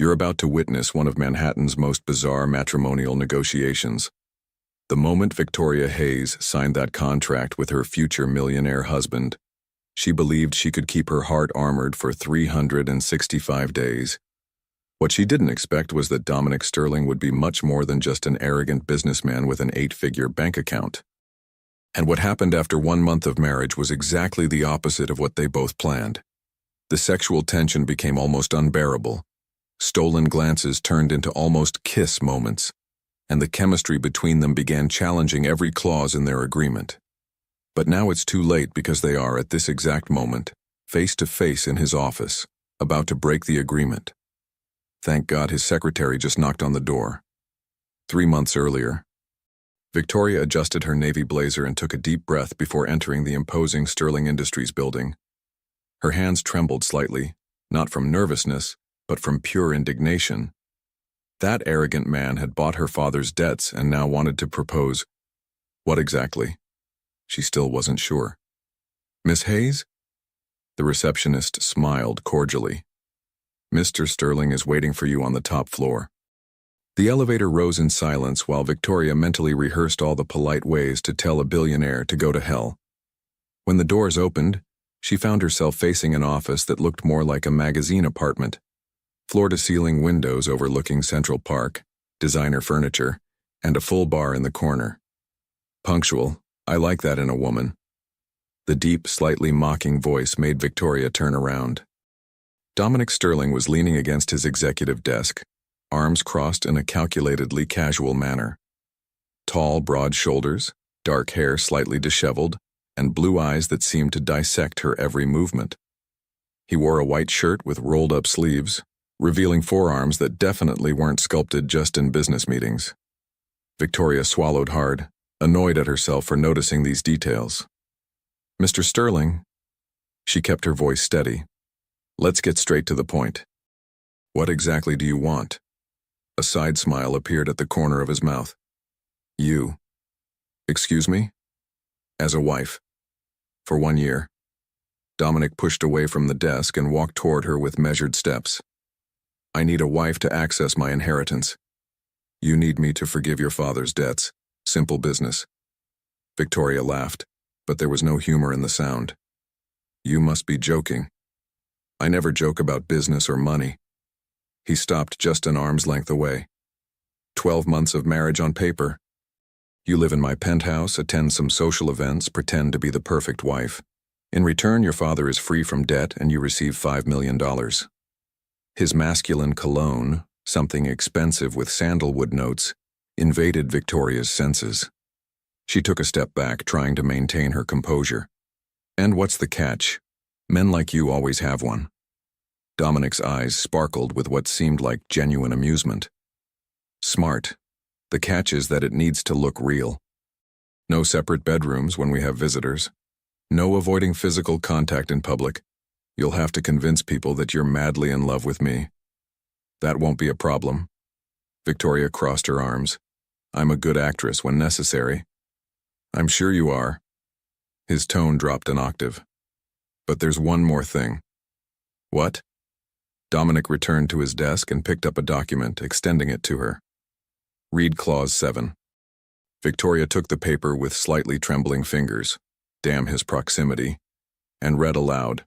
You're about to witness one of Manhattan's most bizarre matrimonial negotiations. The moment Victoria Hayes signed that contract with her future millionaire husband, she believed she could keep her heart armored for 365 days. What she didn't expect was that Dominic Sterling would be much more than just an arrogant businessman with an 8-figure bank account. And what happened after 1 month of marriage was exactly the opposite of what they both planned. The sexual tension became almost unbearable. Stolen glances turned into almost kiss moments, and the chemistry between them began challenging every clause in their agreement. But now it's too late because they are, at this exact moment, face to face in his office, about to break the agreement. Thank God his secretary just knocked on the door. 3 months earlier, Victoria adjusted her navy blazer and took a deep breath before entering the imposing Sterling Industries building. Her hands trembled slightly, not from nervousness, but from pure indignation. That arrogant man had bought her father's debts and now wanted to propose. What exactly? She still wasn't sure. Miss Hayes? The receptionist smiled cordially. Mr. Sterling is waiting for you on the top floor. The elevator rose in silence while Victoria mentally rehearsed all the polite ways to tell a billionaire to go to hell. When the doors opened, she found herself facing an office that looked more like a magazine apartment. Floor-to-ceiling windows overlooking Central Park, designer furniture, and a full bar in the corner. Punctual, I like that in a woman. The deep, slightly mocking voice made Victoria turn around. Dominic Sterling was leaning against his executive desk, arms crossed in a calculatedly casual manner. Tall, broad shoulders, dark hair slightly disheveled, and blue eyes that seemed to dissect her every movement. He wore a white shirt with rolled-up sleeves, revealing forearms that definitely weren't sculpted just in business meetings. Victoria swallowed hard, annoyed at herself for noticing these details. Mr. Sterling, she kept her voice steady. Let's get straight to the point. What exactly do you want? A side smile appeared at the corner of his mouth. You. Excuse me? As a wife. For 1 year. Dominic pushed away from the desk and walked toward her with measured steps. I need a wife to access my inheritance. You need me to forgive your father's debts. Simple business. Victoria laughed, but there was no humor in the sound. You must be joking. I never joke about business or money. He stopped just an arm's length away. 12 months of marriage on paper. You live in my penthouse, attend some social events, pretend to be the perfect wife. In return, your father is free from debt and you receive $5 million. His masculine cologne, something expensive with sandalwood notes, invaded Victoria's senses. She took a step back, trying to maintain her composure. And what's the catch? Men like you always have one. Dominic's eyes sparkled with what seemed like genuine amusement. Smart. The catch is that it needs to look real. No separate bedrooms when we have visitors. No avoiding physical contact in public. You'll have to convince people that you're madly in love with me. That won't be a problem. Victoria crossed her arms. I'm a good actress when necessary. I'm sure you are. His tone dropped an octave. But there's one more thing. What? Dominic returned to his desk and picked up a document, extending it to her. Read Clause 7. Victoria took the paper with slightly trembling fingers, damn his proximity, and read aloud.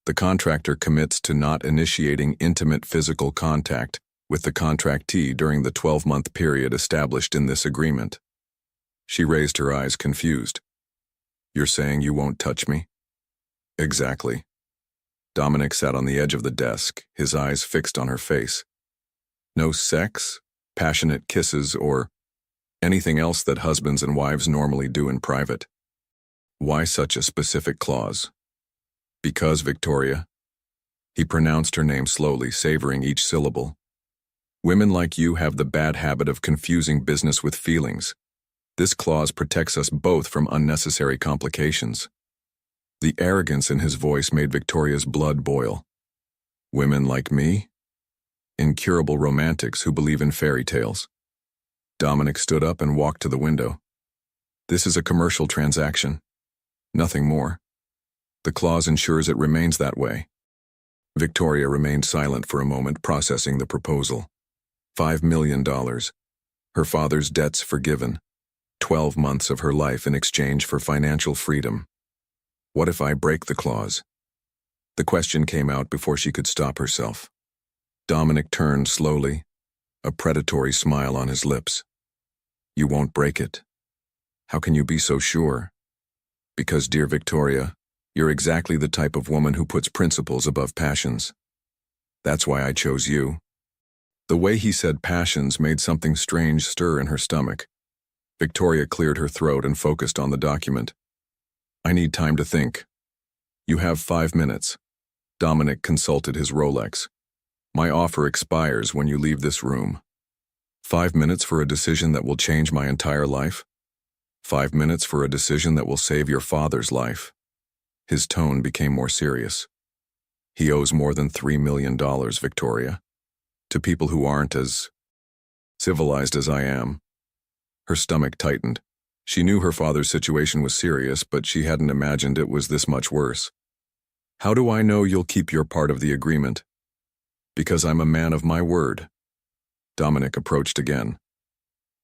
The contractor commits to not initiating intimate physical contact with the contractee during the 12-month period established in this agreement. She raised her eyes, confused. You're saying you won't touch me? Exactly. Dominic sat on the edge of the desk, his eyes fixed on her face. No sex, passionate kisses, or anything else that husbands and wives normally do in private. Why such a specific clause? Because, Victoria. He pronounced her name slowly, savoring each syllable. Women like you have the bad habit of confusing business with feelings. This clause protects us both from unnecessary complications. The arrogance in his voice made Victoria's blood boil. Women like me? Incurable romantics who believe in fairy tales. Dominic stood up and walked to the window. This is a commercial transaction. Nothing more. The clause ensures it remains that way. Victoria remained silent for a moment, processing the proposal. $5 million. Her father's debts forgiven. 12 months of her life in exchange for financial freedom. What if I break the clause? The question came out before she could stop herself. Dominic turned slowly, a predatory smile on his lips. You won't break it. How can you be so sure? Because, dear Victoria, you're exactly the type of woman who puts principles above passions. That's why I chose you. The way he said passions made something strange stir in her stomach. Victoria cleared her throat and focused on the document. I need time to think. You have 5 minutes. Dominic consulted his Rolex. My offer expires when you leave this room. 5 minutes for a decision that will change my entire life? 5 minutes for a decision that will save your father's life. His tone became more serious. He owes more than $3 million, Victoria. To people who aren't as civilized as I am. Her stomach tightened. She knew her father's situation was serious, but she hadn't imagined it was this much worse. How do I know you'll keep your part of the agreement? Because I'm a man of my word. Dominic approached again.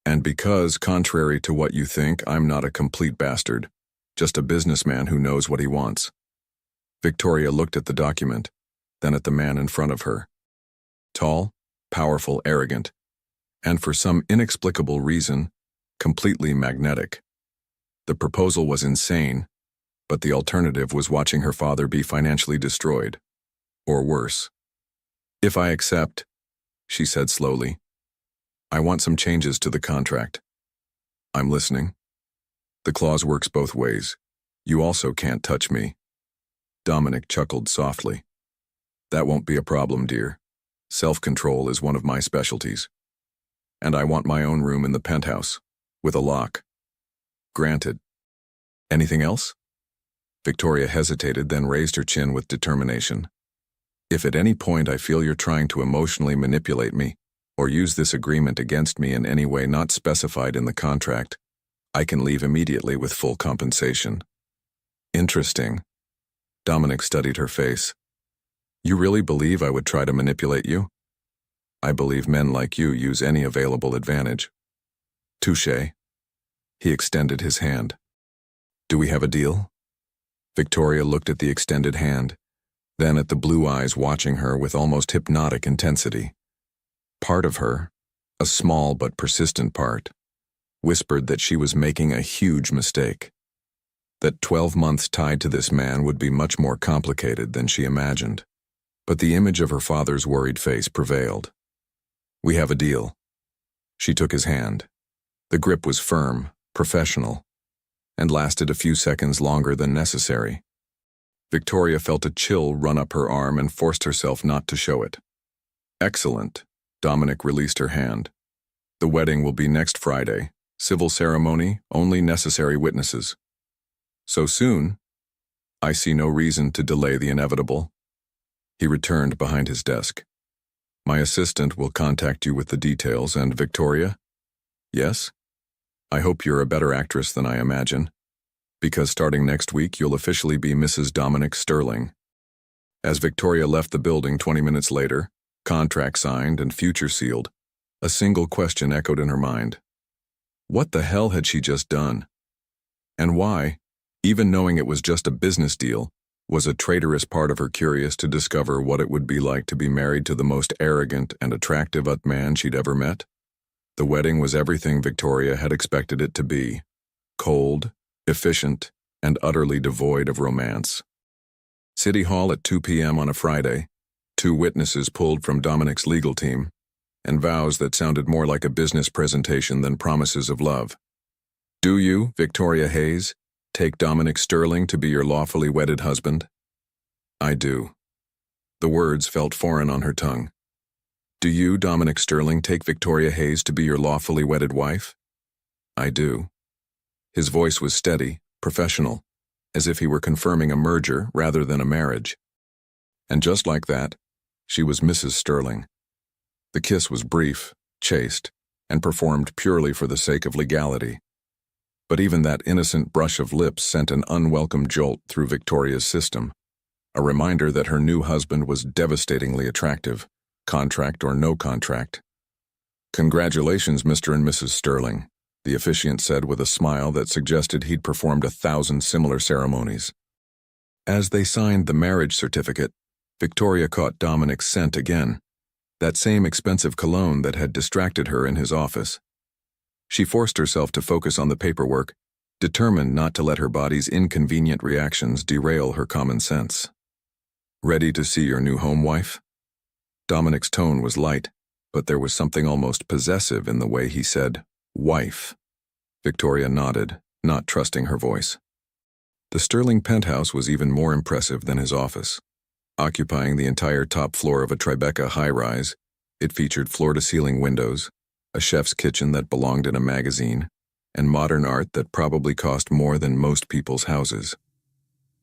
And because, contrary to what you think, I'm not a complete bastard, just a businessman who knows what he wants. Victoria looked at the document, then at the man in front of her. Tall, powerful, arrogant, and for some inexplicable reason, completely magnetic. The proposal was insane, but the alternative was watching her father be financially destroyed. Or worse. If I accept, she said slowly, I want some changes to the contract. I'm listening. The clause works both ways. You also can't touch me. Dominic chuckled softly. That won't be a problem, dear. Self-control is one of my specialties. And I want my own room in the penthouse, with a lock. Granted. Anything else? Victoria hesitated, then raised her chin with determination. If at any point I feel you're trying to emotionally manipulate me, or use this agreement against me in any way not specified in the contract, I can leave immediately with full compensation. Interesting. Dominic studied her face. You really believe I would try to manipulate you? I believe men like you use any available advantage. Touché. He extended his hand. Do we have a deal? Victoria looked at the extended hand, then at the blue eyes watching her with almost hypnotic intensity. Part of her, a small but persistent part, whispered that she was making a huge mistake. That 12 months tied to this man would be much more complicated than she imagined. But the image of her father's worried face prevailed. We have a deal. She took his hand. The grip was firm, professional, and lasted a few seconds longer than necessary. Victoria felt a chill run up her arm and forced herself not to show it. Excellent. Dominic released her hand. The wedding will be next Friday. Civil ceremony, only necessary witnesses. So soon? I see no reason to delay the inevitable. He returned behind his desk. My assistant will contact you with the details, and Victoria? Yes? I hope you're a better actress than I imagine, because starting next week you'll officially be Mrs. Dominic Sterling. As Victoria left the building 20 minutes later, contract signed and future sealed, a single question echoed in her mind. What the hell had she just done? And why, even knowing it was just a business deal, was a traitorous part of her curious to discover what it would be like to be married to the most arrogant and attractive man she'd ever met? The wedding was everything Victoria had expected it to be. Cold, efficient, and utterly devoid of romance. City Hall at 2 p.m. on a Friday, 2 witnesses pulled from Dominic's legal team, and vows that sounded more like a business presentation than promises of love. Do you, Victoria Hayes, take Dominic Sterling to be your lawfully wedded husband? I do. The words felt foreign on her tongue. Do you, Dominic Sterling, take Victoria Hayes to be your lawfully wedded wife? I do. His voice was steady, professional, as if he were confirming a merger rather than a marriage. And just like that, she was Mrs. Sterling. The kiss was brief, chaste, and performed purely for the sake of legality. But even that innocent brush of lips sent an unwelcome jolt through Victoria's system. A reminder that her new husband was devastatingly attractive, contract or no contract. "Congratulations, Mr. and Mrs. Sterling," the officiant said with a smile that suggested he'd performed 1,000 similar ceremonies. As they signed the marriage certificate, Victoria caught Dominic's scent again, that same expensive cologne that had distracted her in his office. She forced herself to focus on the paperwork, determined not to let her body's inconvenient reactions derail her common sense. "Ready to see your new home, wife?" Dominic's tone was light, but there was something almost possessive in the way he said, "wife." Victoria nodded, not trusting her voice. The Sterling penthouse was even more impressive than his office. Occupying the entire top floor of a Tribeca high-rise, it featured floor-to-ceiling windows, a chef's kitchen that belonged in a magazine, and modern art that probably cost more than most people's houses.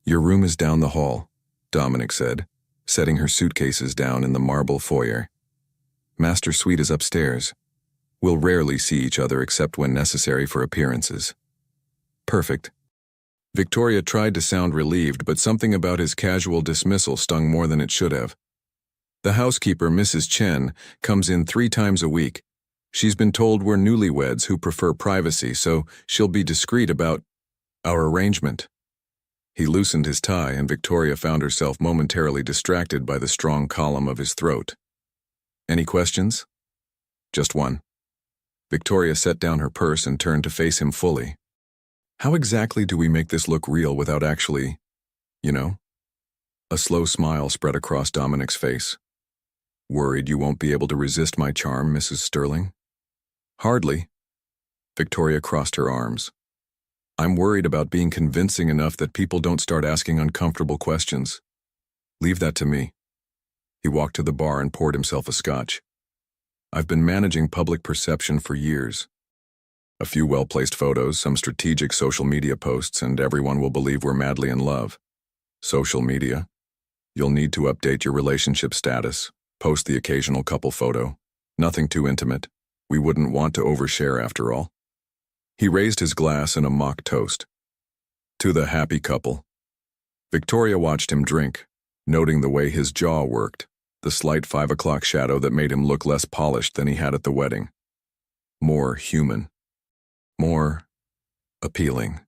"Your room is down the hall," Dominic said, setting her suitcases down in the marble foyer. "Master suite is upstairs. We'll rarely see each other except when necessary for appearances." "Perfect." Victoria tried to sound relieved, but something about his casual dismissal stung more than it should have. "The housekeeper, Mrs. Chen, comes in 3 times a week. She's been told we're newlyweds who prefer privacy, so she'll be discreet about our arrangement." He loosened his tie, and Victoria found herself momentarily distracted by the strong column of his throat. "Any questions?" "Just one." Victoria set down her purse and turned to face him fully. "How exactly do we make this look real without actually, you know?" A slow smile spread across Dominic's face. "Worried you won't be able to resist my charm, Mrs. Sterling?" "Hardly." Victoria crossed her arms. "I'm worried about being convincing enough that people don't start asking uncomfortable questions. Leave that to me." He walked to the bar and poured himself a scotch. "I've been managing public perception for years. A few well-placed photos, some strategic social media posts, and everyone will believe we're madly in love. Social media? You'll need to update your relationship status, post the occasional couple photo. Nothing too intimate. We wouldn't want to overshare after all." He raised his glass in a mock toast. "To the happy couple." Victoria watched him drink, noting the way his jaw worked, the slight 5 o'clock shadow that made him look less polished than he had at the wedding. More human. More appealing.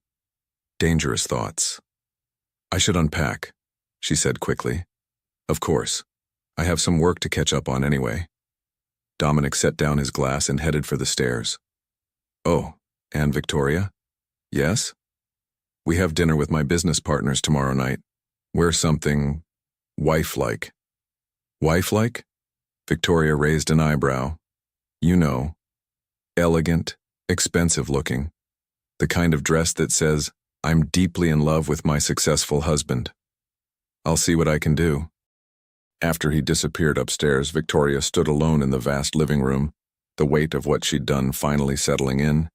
Dangerous thoughts. "I should unpack," she said quickly. "Of course. I have some work to catch up on anyway." Dominic set down his glass and headed for the stairs. "Oh, and Victoria?" "Yes?" "We have dinner with my business partners tomorrow night. Wear something wife-like." "Wife-like?" Victoria raised an eyebrow. "You know, elegant, expensive-looking. The kind of dress that says, 'I'm deeply in love with my successful husband.' I'll see what I can do." After he disappeared upstairs, Victoria stood alone in the vast living room, the weight of what she'd done finally settling in.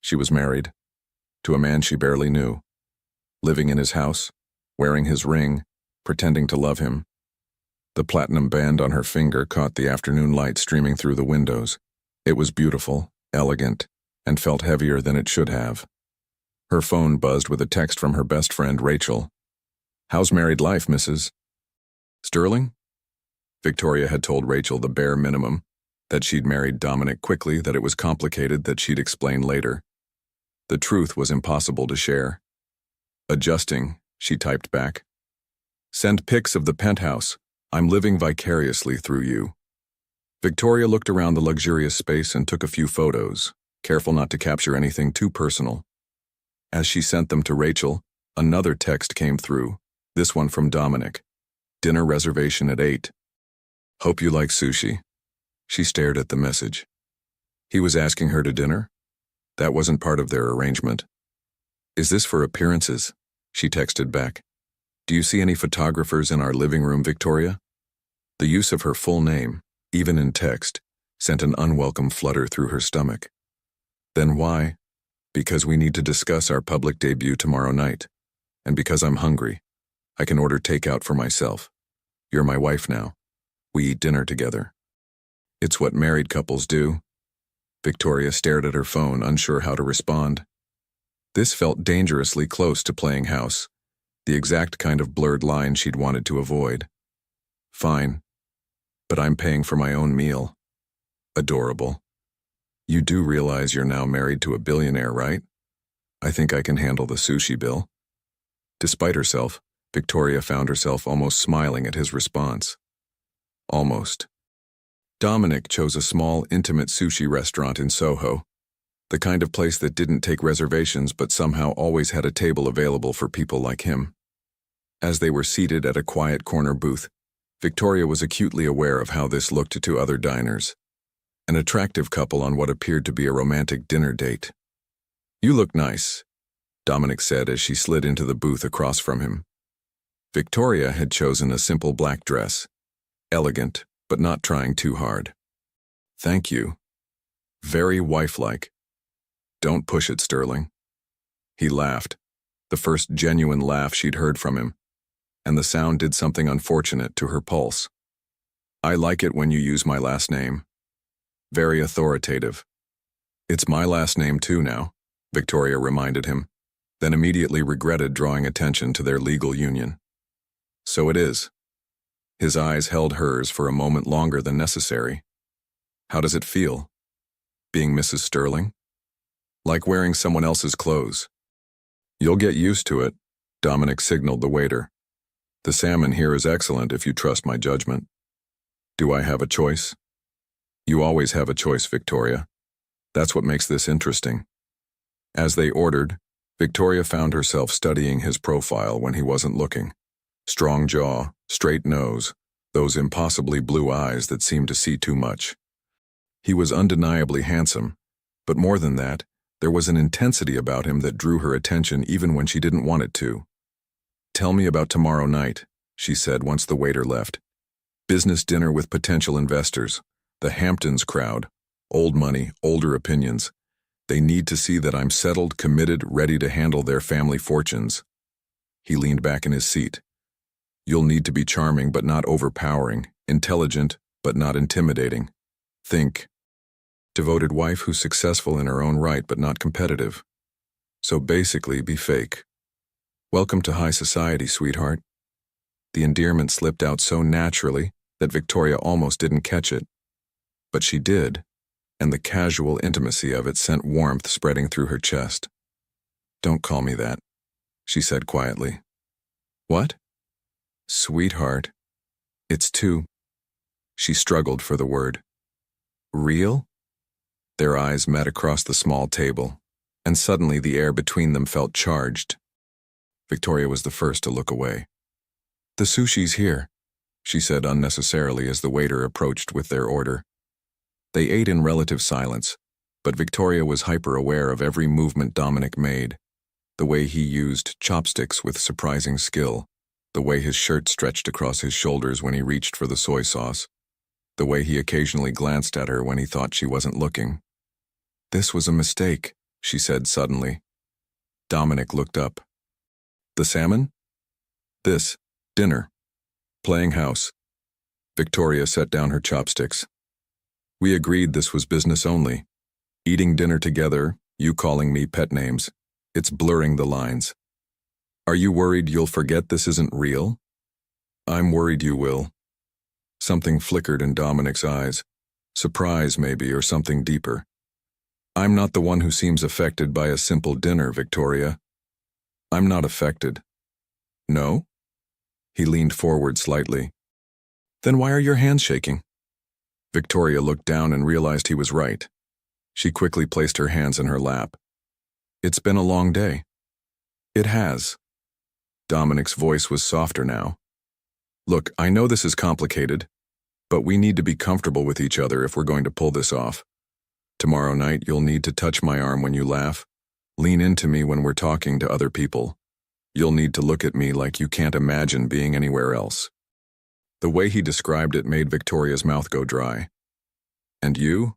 She was married, to a man she barely knew, living in his house, wearing his ring, pretending to love him. The platinum band on her finger caught the afternoon light streaming through the windows. It was beautiful, elegant, and felt heavier than it should have. Her phone buzzed with a text from her best friend, Rachel. "How's married life, Mrs. Sterling?" Victoria had told Rachel the bare minimum, that she'd married Dominic quickly, that it was complicated, that she'd explain later. The truth was impossible to share. "Adjusting," she typed back. "Send pics of the penthouse. I'm living vicariously through you." Victoria looked around the luxurious space and took a few photos, careful not to capture anything too personal. As she sent them to Rachel, another text came through, this one from Dominic. "Dinner reservation at 8. Hope you like sushi." She stared at the message. He was asking her to dinner? That wasn't part of their arrangement. "Is this for appearances?" she texted back. "Do you see any photographers in our living room, Victoria?" The use of her full name, even in text, sent an unwelcome flutter through her stomach. "Then why?" "Because we need to discuss our public debut tomorrow night. And because I'm hungry. I can order takeout for myself. You're my wife now. We eat dinner together." "It's what married couples do." Victoria stared at her phone, unsure how to respond. This felt dangerously close to playing house, the exact kind of blurred line she'd wanted to avoid. Fine, but I'm paying for my own meal. Adorable. You do realize you're now married to a billionaire, right? I think I can handle the sushi bill. Despite herself, Victoria found herself almost smiling at his response. Almost. Dominic chose a small, intimate sushi restaurant in Soho, the kind of place that didn't take reservations but somehow always had a table available for people like him. As they were seated at a quiet corner booth, Victoria was acutely aware of how this looked to other diners. An attractive couple on what appeared to be a romantic dinner date. You look nice, Dominic said as she slid into the booth across from him. Victoria had chosen a simple black dress, elegant, but not trying too hard. Thank you. Very wife-like. Don't push it, Sterling. He laughed, the first genuine laugh she'd heard from him, and the sound did something unfortunate to her pulse. I like it when you use my last name. Very authoritative. It's my last name too now, Victoria reminded him, then immediately regretted drawing attention to their legal union. So it is. His eyes held hers for a moment longer than necessary. How does it feel? Being Mrs. Sterling? Like wearing someone else's clothes. You'll get used to it, Dominic signaled the waiter. The salmon here is excellent if you trust my judgment. Do I have a choice? You always have a choice, Victoria. That's what makes this interesting. As they ordered, Victoria found herself studying his profile when he wasn't looking. Strong jaw, straight nose, those impossibly blue eyes that seemed to see too much. He was undeniably handsome, but more than that, there was an intensity about him that drew her attention even when she didn't want it to. Tell me about tomorrow night, she said once the waiter left. Business dinner with potential investors, the Hamptons crowd, old money, older opinions. They need to see that I'm settled, committed, ready to handle their family fortunes. He leaned back in his seat. You'll need to be charming but not overpowering, intelligent but not intimidating. Think. Devoted wife who's successful in her own right but not competitive. So basically, be fake. Welcome to high society, sweetheart. The endearment slipped out so naturally that Victoria almost didn't catch it. But she did, and the casual intimacy of it sent warmth spreading through her chest. Don't call me that, she said quietly. What? Sweetheart. It's too. She struggled for the word. Real? Their eyes met across the small table, and suddenly the air between them felt charged. Victoria was the first to look away. The sushi's here, she said unnecessarily as the waiter approached with their order. They ate in relative silence, but Victoria was hyper-aware of every movement Dominic made, the way he used chopsticks with surprising skill, the way his shirt stretched across his shoulders when he reached for the soy sauce, the way he occasionally glanced at her when he thought she wasn't looking. This was a mistake, she said suddenly. Dominic looked up. The salmon? This, dinner. Playing house. Victoria set down her chopsticks. We agreed this was business only. Eating dinner together, you calling me pet names. It's blurring the lines. Are you worried you'll forget this isn't real? I'm worried you will. Something flickered in Dominic's eyes. Surprise, maybe, or something deeper. I'm not the one who seems affected by a simple dinner, Victoria. I'm not affected. No? He leaned forward slightly. Then why are your hands shaking? Victoria looked down and realized he was right. She quickly placed her hands in her lap. It's been a long day. It has. Dominic's voice was softer now. Look, I know this is complicated, but we need to be comfortable with each other if we're going to pull this off. Tomorrow night, you'll need to touch my arm when you laugh, lean into me when we're talking to other people. You'll need to look at me like you can't imagine being anywhere else. The way he described it made Victoria's mouth go dry. And you?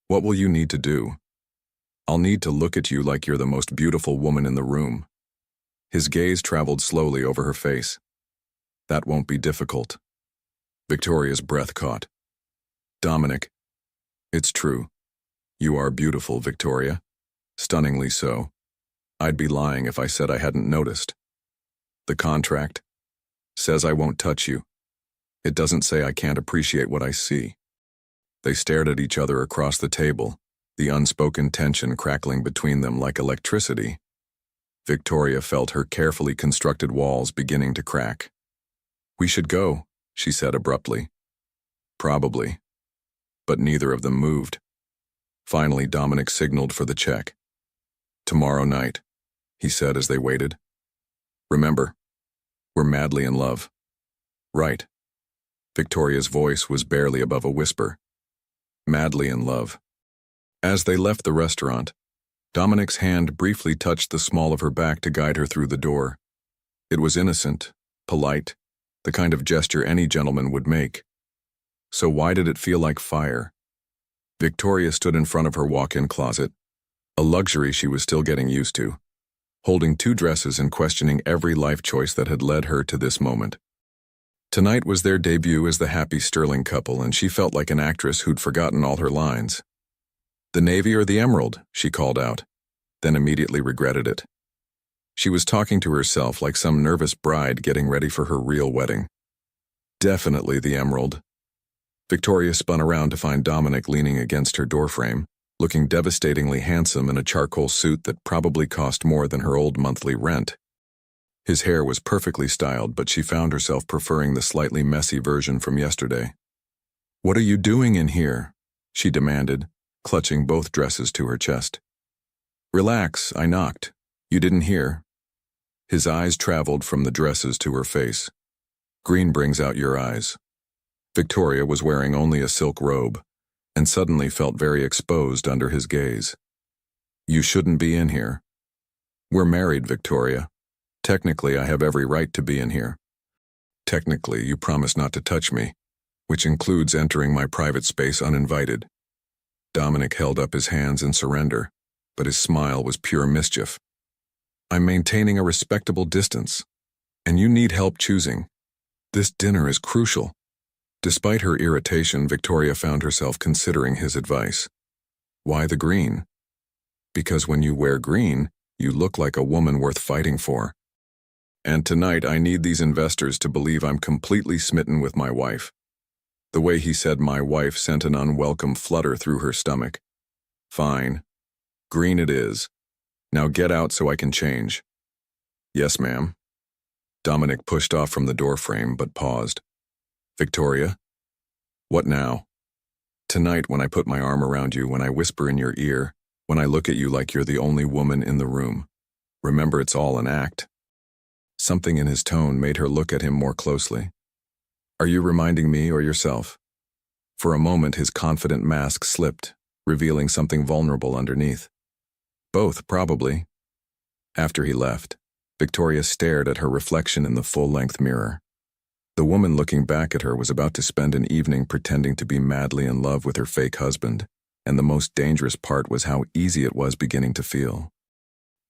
What will you need to do? I'll need to look at you like you're the most beautiful woman in the room. His gaze traveled slowly over her face. That won't be difficult. Victoria's breath caught. Dominic. It's true. You are beautiful, Victoria. Stunningly so. I'd be lying if I said I hadn't noticed. The contract says I won't touch you. It doesn't say I can't appreciate what I see. They stared at each other across the table, the unspoken tension crackling between them like electricity. Victoria felt her carefully constructed walls beginning to crack. "We should go," she said abruptly. "Probably." But neither of them moved. Finally, Dominic signaled for the check. "Tomorrow night," he said as they waited. "Remember, we're madly in love." "Right." Victoria's voice was barely above a whisper. "Madly in love." As they left the restaurant, Dominic's hand briefly touched the small of her back to guide her through the door. It was innocent, polite, the kind of gesture any gentleman would make. So why did it feel like fire? Victoria stood in front of her walk-in closet, a luxury she was still getting used to, holding 2 dresses and questioning every life choice that had led her to this moment. Tonight was their debut as the happy Sterling couple, and she felt like an actress who'd forgotten all her lines. "The navy or the emerald?" she called out, then immediately regretted it. She was talking to herself like some nervous bride getting ready for her real wedding. Definitely the emerald. Victoria spun around to find Dominic leaning against her doorframe, looking devastatingly handsome in a charcoal suit that probably cost more than her old monthly rent. His hair was perfectly styled, but she found herself preferring the slightly messy version from yesterday. "What are you doing in here?" she demanded, clutching both dresses to her chest. "Relax, I knocked. You didn't hear." His eyes traveled from the dresses to her face. "Green brings out your eyes." Victoria was wearing only a silk robe, and suddenly felt very exposed under his gaze. "You shouldn't be in here." "We're married, Victoria. Technically, I have every right to be in here." "Technically, you promised not to touch me, which includes entering my private space uninvited." Dominic held up his hands in surrender, but his smile was pure mischief. "I'm maintaining a respectable distance, and you need help choosing. This dinner is crucial." Despite her irritation, Victoria found herself considering his advice. Why the green? Because when you wear green, you look like a woman worth fighting for. And tonight I need these investors to believe I'm completely smitten with my wife. The way he said my wife sent an unwelcome flutter through her stomach. "Fine. Green it is. Now get out so I can change." "Yes, ma'am." Dominic pushed off from the doorframe but paused. "Victoria? What now?" "Tonight, when I put my arm around you, when I whisper in your ear, when I look at you like you're the only woman in the room. Remember, it's all an act." Something in his tone made her look at him more closely. "Are you reminding me or yourself?" For a moment, his confident mask slipped, revealing something vulnerable underneath. "Both, probably." After he left, Victoria stared at her reflection in the full-length mirror. The woman looking back at her was about to spend an evening pretending to be madly in love with her fake husband, and the most dangerous part was how easy it was beginning to feel.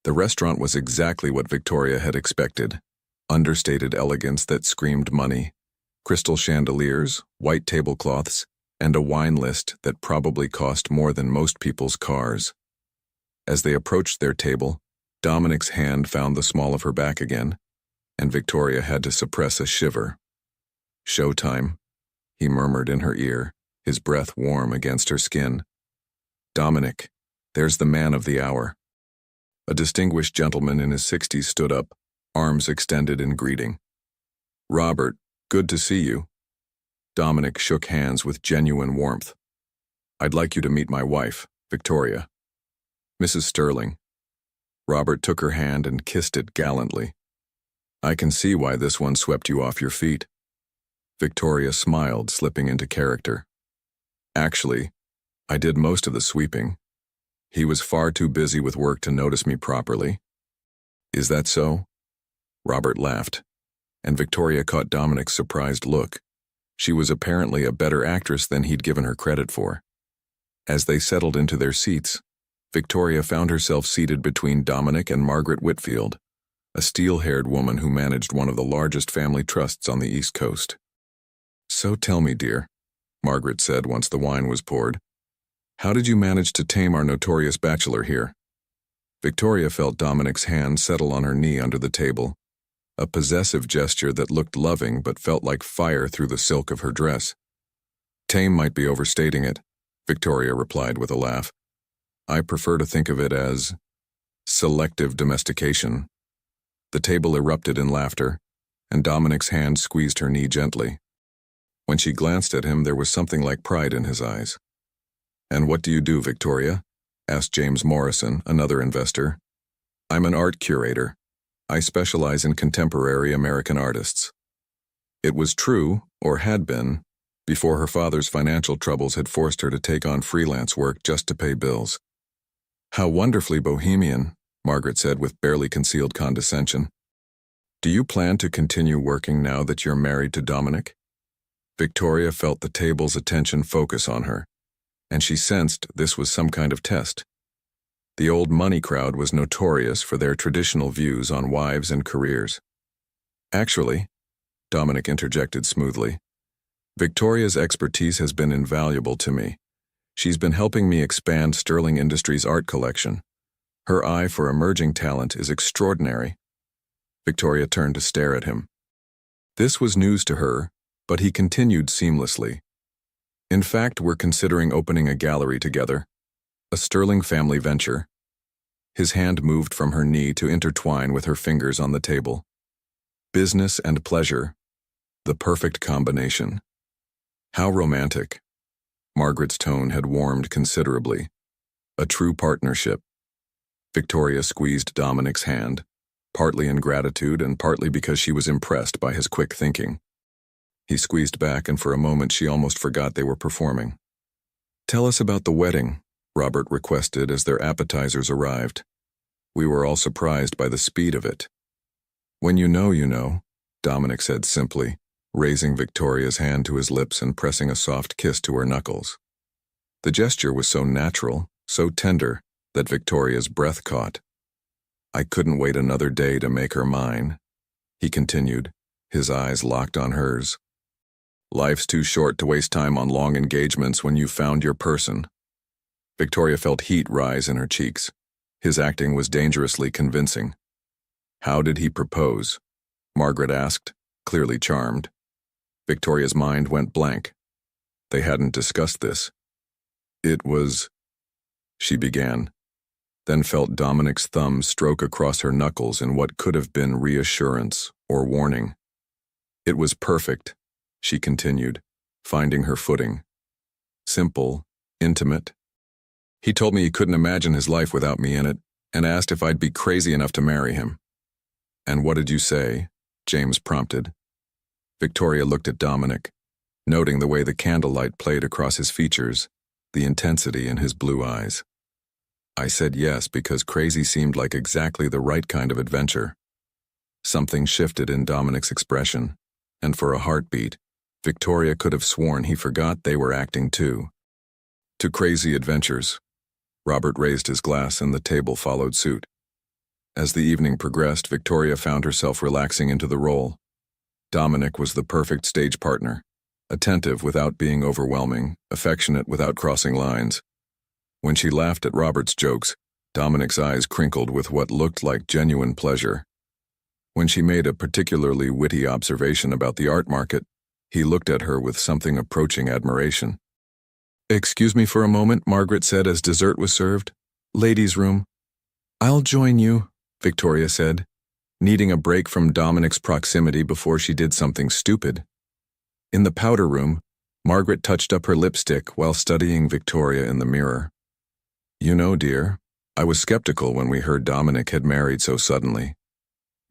The restaurant was exactly what Victoria had expected. Understated elegance that screamed money, crystal chandeliers, white tablecloths, and a wine list that probably cost more than most people's cars. As they approached their table, Dominic's hand found the small of her back again, and Victoria had to suppress a shiver. "Showtime," he murmured in her ear, his breath warm against her skin. "Dominic, there's the man of the hour." A distinguished gentleman in his 60s stood up, arms extended in greeting. "Robert, good to see you." Dominic shook hands with genuine warmth. "I'd like you to meet my wife, Victoria. Mrs. Sterling." Robert took her hand and kissed it gallantly. "I can see why this one swept you off your feet." Victoria smiled, slipping into character. "Actually, I did most of the sweeping. He was far too busy with work to notice me properly." "Is that so?" Robert laughed, and Victoria caught Dominic's surprised look. She was apparently a better actress than he'd given her credit for. As they settled into their seats, Victoria found herself seated between Dominic and Margaret Whitfield, a steel-haired woman who managed one of the largest family trusts on the East Coast. "So tell me, dear," Margaret said once the wine was poured, "how did you manage to tame our notorious bachelor here?" Victoria felt Dominic's hand settle on her knee under the table, a possessive gesture that looked loving but felt like fire through the silk of her dress. Tame might be overstating it, Victoria replied with a laugh. I prefer to think of it as selective domestication. The table erupted in laughter, and Dominic's hand squeezed her knee gently. When she glanced at him, there was something like pride in his eyes. And what do you do, Victoria? Asked James Morrison, another investor. I'm an art curator. I specialize in contemporary American artists. It was true, or had been, before her father's financial troubles had forced her to take on freelance work just to pay bills. How wonderfully bohemian, Margaret said with barely concealed condescension. Do you plan to continue working now that you're married to Dominic? Victoria felt the table's attention focus on her, and she sensed this was some kind of test. The old money crowd was notorious for their traditional views on wives and careers. Actually, Dominic interjected smoothly, Victoria's expertise has been invaluable to me. She's been helping me expand Sterling Industries' art collection. Her eye for emerging talent is extraordinary. Victoria turned to stare at him. This was news to her, but he continued seamlessly. In fact, we're considering opening a gallery together, a Sterling family venture. His hand moved from her knee to intertwine with her fingers on the table. Business and pleasure, the perfect combination. How romantic. Margaret's tone had warmed considerably. A true partnership. Victoria squeezed Dominic's hand, partly in gratitude and partly because she was impressed by his quick thinking. He squeezed back, and for a moment she almost forgot they were performing. Tell us about the wedding, Robert requested as their appetizers arrived. We were all surprised by the speed of it. When you know, Dominic said simply, raising Victoria's hand to his lips and pressing a soft kiss to her knuckles. The gesture was so natural, so tender, that Victoria's breath caught. I couldn't wait another day to make her mine, he continued, his eyes locked on hers. Life's too short to waste time on long engagements when you've found your person. Victoria felt heat rise in her cheeks. His acting was dangerously convincing. How did he propose? Margaret asked, clearly charmed. Victoria's mind went blank. They hadn't discussed this. It was... she began, then felt Dominic's thumb stroke across her knuckles in what could have been reassurance or warning. It was perfect, she continued, finding her footing. Simple, intimate. He told me he couldn't imagine his life without me in it, and asked if I'd be crazy enough to marry him. And what did you say? James prompted. Victoria looked at Dominic, noting the way the candlelight played across his features, the intensity in his blue eyes. I said yes because crazy seemed like exactly the right kind of adventure. Something shifted in Dominic's expression, and for a heartbeat, Victoria could have sworn he forgot they were acting too. To crazy adventures. Robert raised his glass and the table followed suit. As the evening progressed, Victoria found herself relaxing into the role. Dominic was the perfect stage partner, attentive without being overwhelming, affectionate without crossing lines. When she laughed at Robert's jokes, Dominic's eyes crinkled with what looked like genuine pleasure. When she made a particularly witty observation about the art market, he looked at her with something approaching admiration. Excuse me for a moment, Margaret said as dessert was served. Ladies' room. I'll join you, Victoria said, needing a break from Dominic's proximity before she did something stupid. In the powder room, Margaret touched up her lipstick while studying Victoria in the mirror. You know, dear, I was skeptical when we heard Dominic had married so suddenly.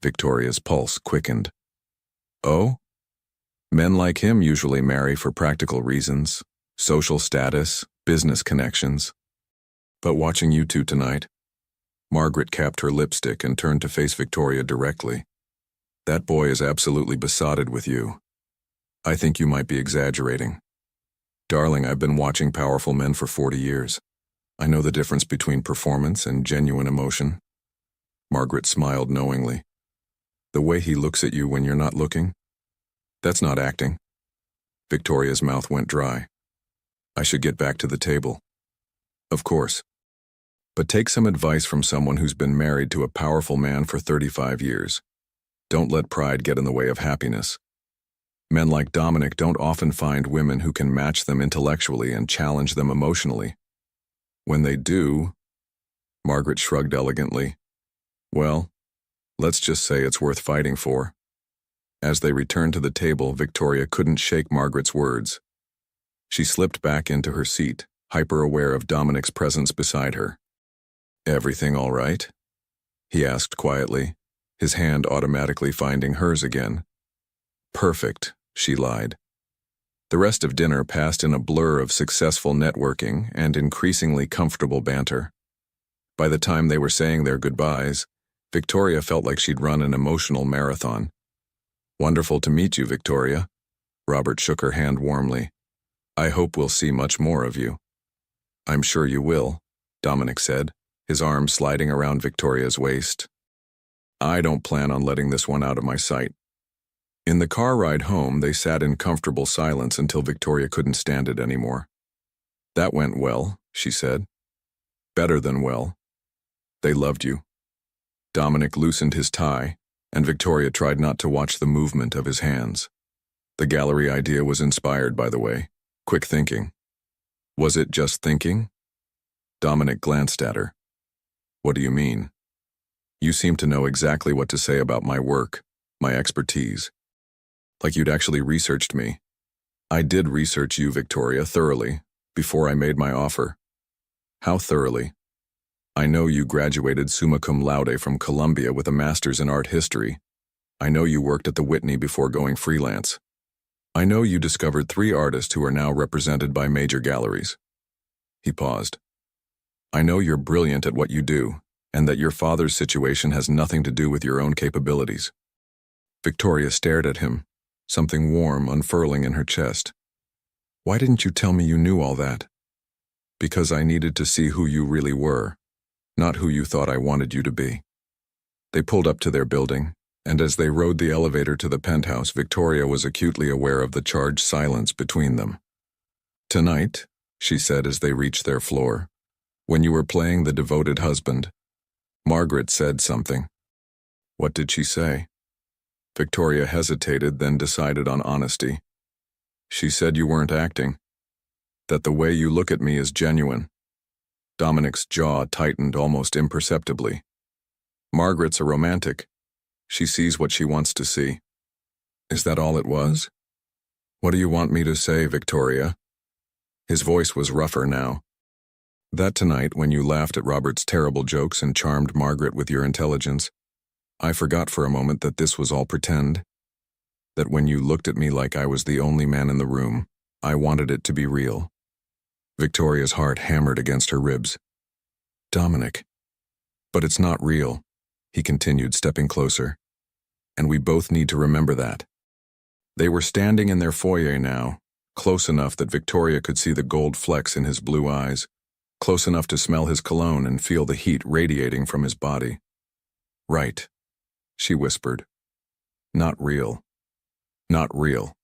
Victoria's pulse quickened. Oh? Men like him usually marry for practical reasons, social status, business connections. But watching you two tonight, Margaret capped her lipstick and turned to face Victoria directly. That boy is absolutely besotted with you. I think you might be exaggerating. Darling, I've been watching powerful men for 40 years. I know the difference between performance and genuine emotion. Margaret smiled knowingly. The way he looks at you when you're not looking? That's not acting. Victoria's mouth went dry. I should get back to the table. Of course. But take some advice from someone who's been married to a powerful man for 35 years. Don't let pride get in the way of happiness. Men like Dominic don't often find women who can match them intellectually and challenge them emotionally. When they do, Margaret shrugged elegantly. Well, let's just say it's worth fighting for. As they returned to the table, Victoria couldn't shake Margaret's words. She slipped back into her seat, hyper-aware of Dominic's presence beside her. "Everything all right?" he asked quietly, his hand automatically finding hers again. "Perfect," she lied. The rest of dinner passed in a blur of successful networking and increasingly comfortable banter. By the time they were saying their goodbyes, Victoria felt like she'd run an emotional marathon. "Wonderful to meet you, Victoria." Robert shook her hand warmly. "I hope we'll see much more of you." "I'm sure you will," Dominic said, his arm sliding around Victoria's waist. "I don't plan on letting this one out of my sight." In the car ride home, they sat in comfortable silence until Victoria couldn't stand it anymore. "That went well," she said. "Better than well. They loved you." Dominic loosened his tie, and Victoria tried not to watch the movement of his hands. The gallery idea was inspired, by the way. Quick thinking. Was it just thinking? Dominic glanced at her. "What do you mean?" "You seem to know exactly what to say about my work, my expertise. Like you'd actually researched me." "I did research you, Victoria, thoroughly, before I made my offer." "How thoroughly?" "I know you graduated summa cum laude from Columbia with a master's in art history. I know you worked at the Whitney before going freelance. I know you discovered 3 artists who are now represented by major galleries." He paused. "I know you're brilliant at what you do, and that your father's situation has nothing to do with your own capabilities." Victoria stared at him, something warm unfurling in her chest. "Why didn't you tell me you knew all that?" "Because I needed to see who you really were, not who you thought I wanted you to be." They pulled up to their building, and as they rode the elevator to the penthouse, Victoria was acutely aware of the charged silence between them. "Tonight," she said as they reached their floor, "when you were playing the devoted husband, Margaret said something." "What did she say?" Victoria hesitated, then decided on honesty. "She said you weren't acting. That the way you look at me is genuine." Dominic's jaw tightened almost imperceptibly. "Margaret's a romantic. She sees what she wants to see." "Is that all it was?" "What do you want me to say, Victoria?" His voice was rougher now. "That tonight, when you laughed at Robert's terrible jokes and charmed Margaret with your intelligence, I forgot for a moment that this was all pretend. That when you looked at me like I was the only man in the room, I wanted it to be real." Victoria's heart hammered against her ribs. "Dominic." "But it's not real," he continued, stepping closer. "And we both need to remember that." They were standing in their foyer now, close enough that Victoria could see the gold flecks in his blue eyes, close enough to smell his cologne and feel the heat radiating from his body. "Right," she whispered. "Not real." "Not real,"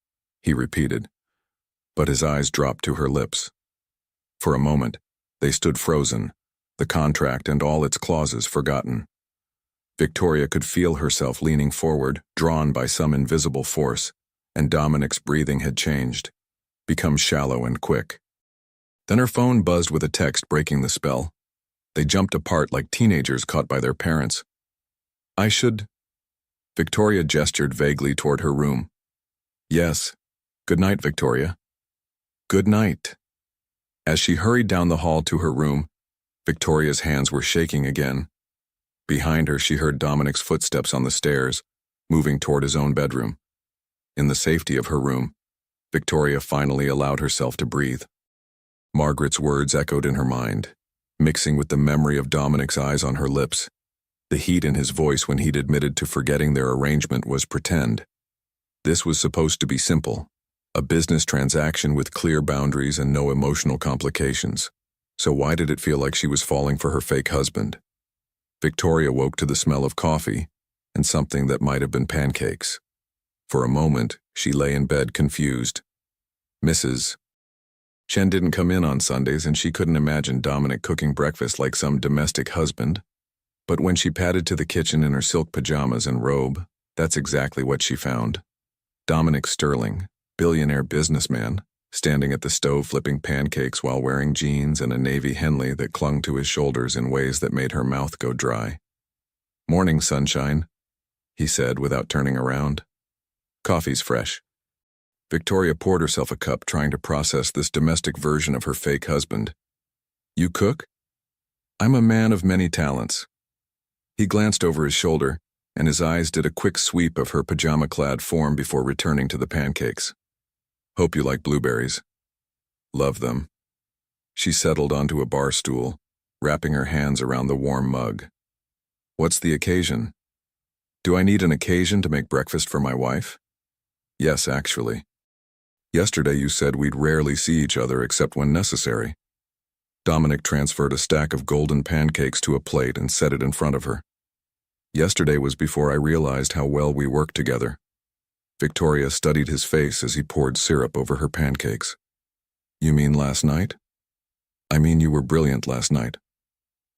he repeated, but his eyes dropped to her lips. For a moment, they stood frozen, the contract and all its clauses forgotten. Victoria could feel herself leaning forward, drawn by some invisible force, and Dominic's breathing had changed, become shallow and quick. Then her phone buzzed with a text breaking the spell. They jumped apart like teenagers caught by their parents. "I should..." Victoria gestured vaguely toward her room. "Yes. Good night, Victoria." "Good night." As she hurried down the hall to her room, Victoria's hands were shaking again. Behind her, she heard Dominic's footsteps on the stairs, moving toward his own bedroom. In the safety of her room, Victoria finally allowed herself to breathe. Margaret's words echoed in her mind, mixing with the memory of Dominic's eyes on her lips. The heat in his voice when he'd admitted to forgetting their arrangement was pretend. This was supposed to be simple, a business transaction with clear boundaries and no emotional complications. So why did it feel like she was falling for her fake husband? Victoria woke to the smell of coffee and something that might have been pancakes. For a moment, she lay in bed confused. Mrs. Chen didn't come in on Sundays, and she couldn't imagine Dominic cooking breakfast like some domestic husband. But when she padded to the kitchen in her silk pajamas and robe, That's exactly what she found. Dominic Sterling, billionaire businessman, standing at the stove flipping pancakes while wearing jeans and a navy Henley that clung to his shoulders in ways that made her mouth go dry. "Morning, sunshine," he said without turning around. "Coffee's fresh." Victoria poured herself a cup, trying to process this domestic version of her fake husband. "You cook?" "I'm a man of many talents." He glanced over his shoulder, and his eyes did a quick sweep of her pajama-clad form before returning to the pancakes. "Hope you like blueberries." "Love them." She settled onto a bar stool, wrapping her hands around the warm mug. "What's the occasion?" "Do I need an occasion to make breakfast for my wife?" "Yes, actually. Yesterday you said we'd rarely see each other except when necessary." Dominic transferred a stack of golden pancakes to a plate and set it in front of her. "Yesterday was before I realized how well we worked together." Victoria studied his face as he poured syrup over her pancakes. "You mean last night?" "I mean you were brilliant last night.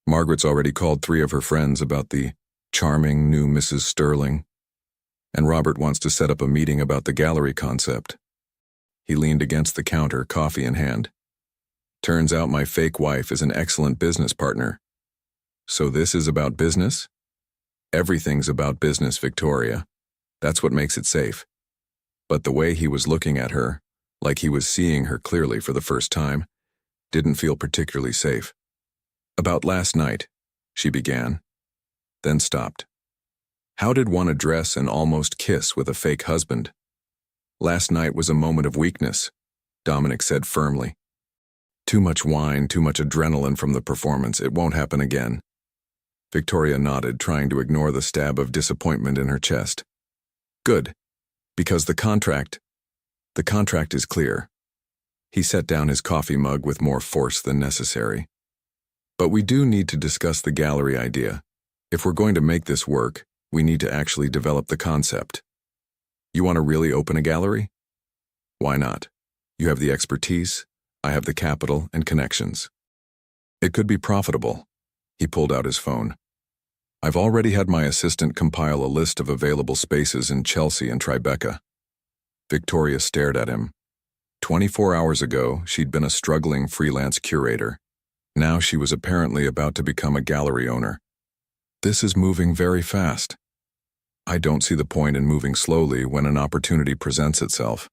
Margaret's already called 3 of her friends about the charming new Mrs. Sterling, and Robert wants to set up a meeting about the gallery concept." He leaned against the counter, coffee in hand. "Turns out my fake wife is an excellent business partner." "So this is about business?" "Everything's about business, Victoria. That's what makes it safe." But the way he was looking at her, like he was seeing her clearly for the first time, didn't feel particularly safe. "About last night," she began, then stopped. How did one address and almost kiss with a fake husband? "Last night was a moment of weakness," Dominic said firmly. "Too much wine, too much adrenaline from the performance. It won't happen again." Victoria nodded, trying to ignore the stab of disappointment in her chest. "Good. Because the contract is clear." He set down his coffee mug with more force than necessary. "But we do need to discuss the gallery idea. If we're going to make this work, we need to actually develop the concept." "You want to really open a gallery?" "Why not? You have the expertise, I have the capital and connections. It could be profitable." He pulled out his phone. "I've already had my assistant compile a list of available spaces in Chelsea and Tribeca." Victoria stared at him. 24 hours ago, she'd been a struggling freelance curator. Now she was apparently about to become a gallery owner. "This is moving very fast." "I don't see the point in moving slowly when an opportunity presents itself."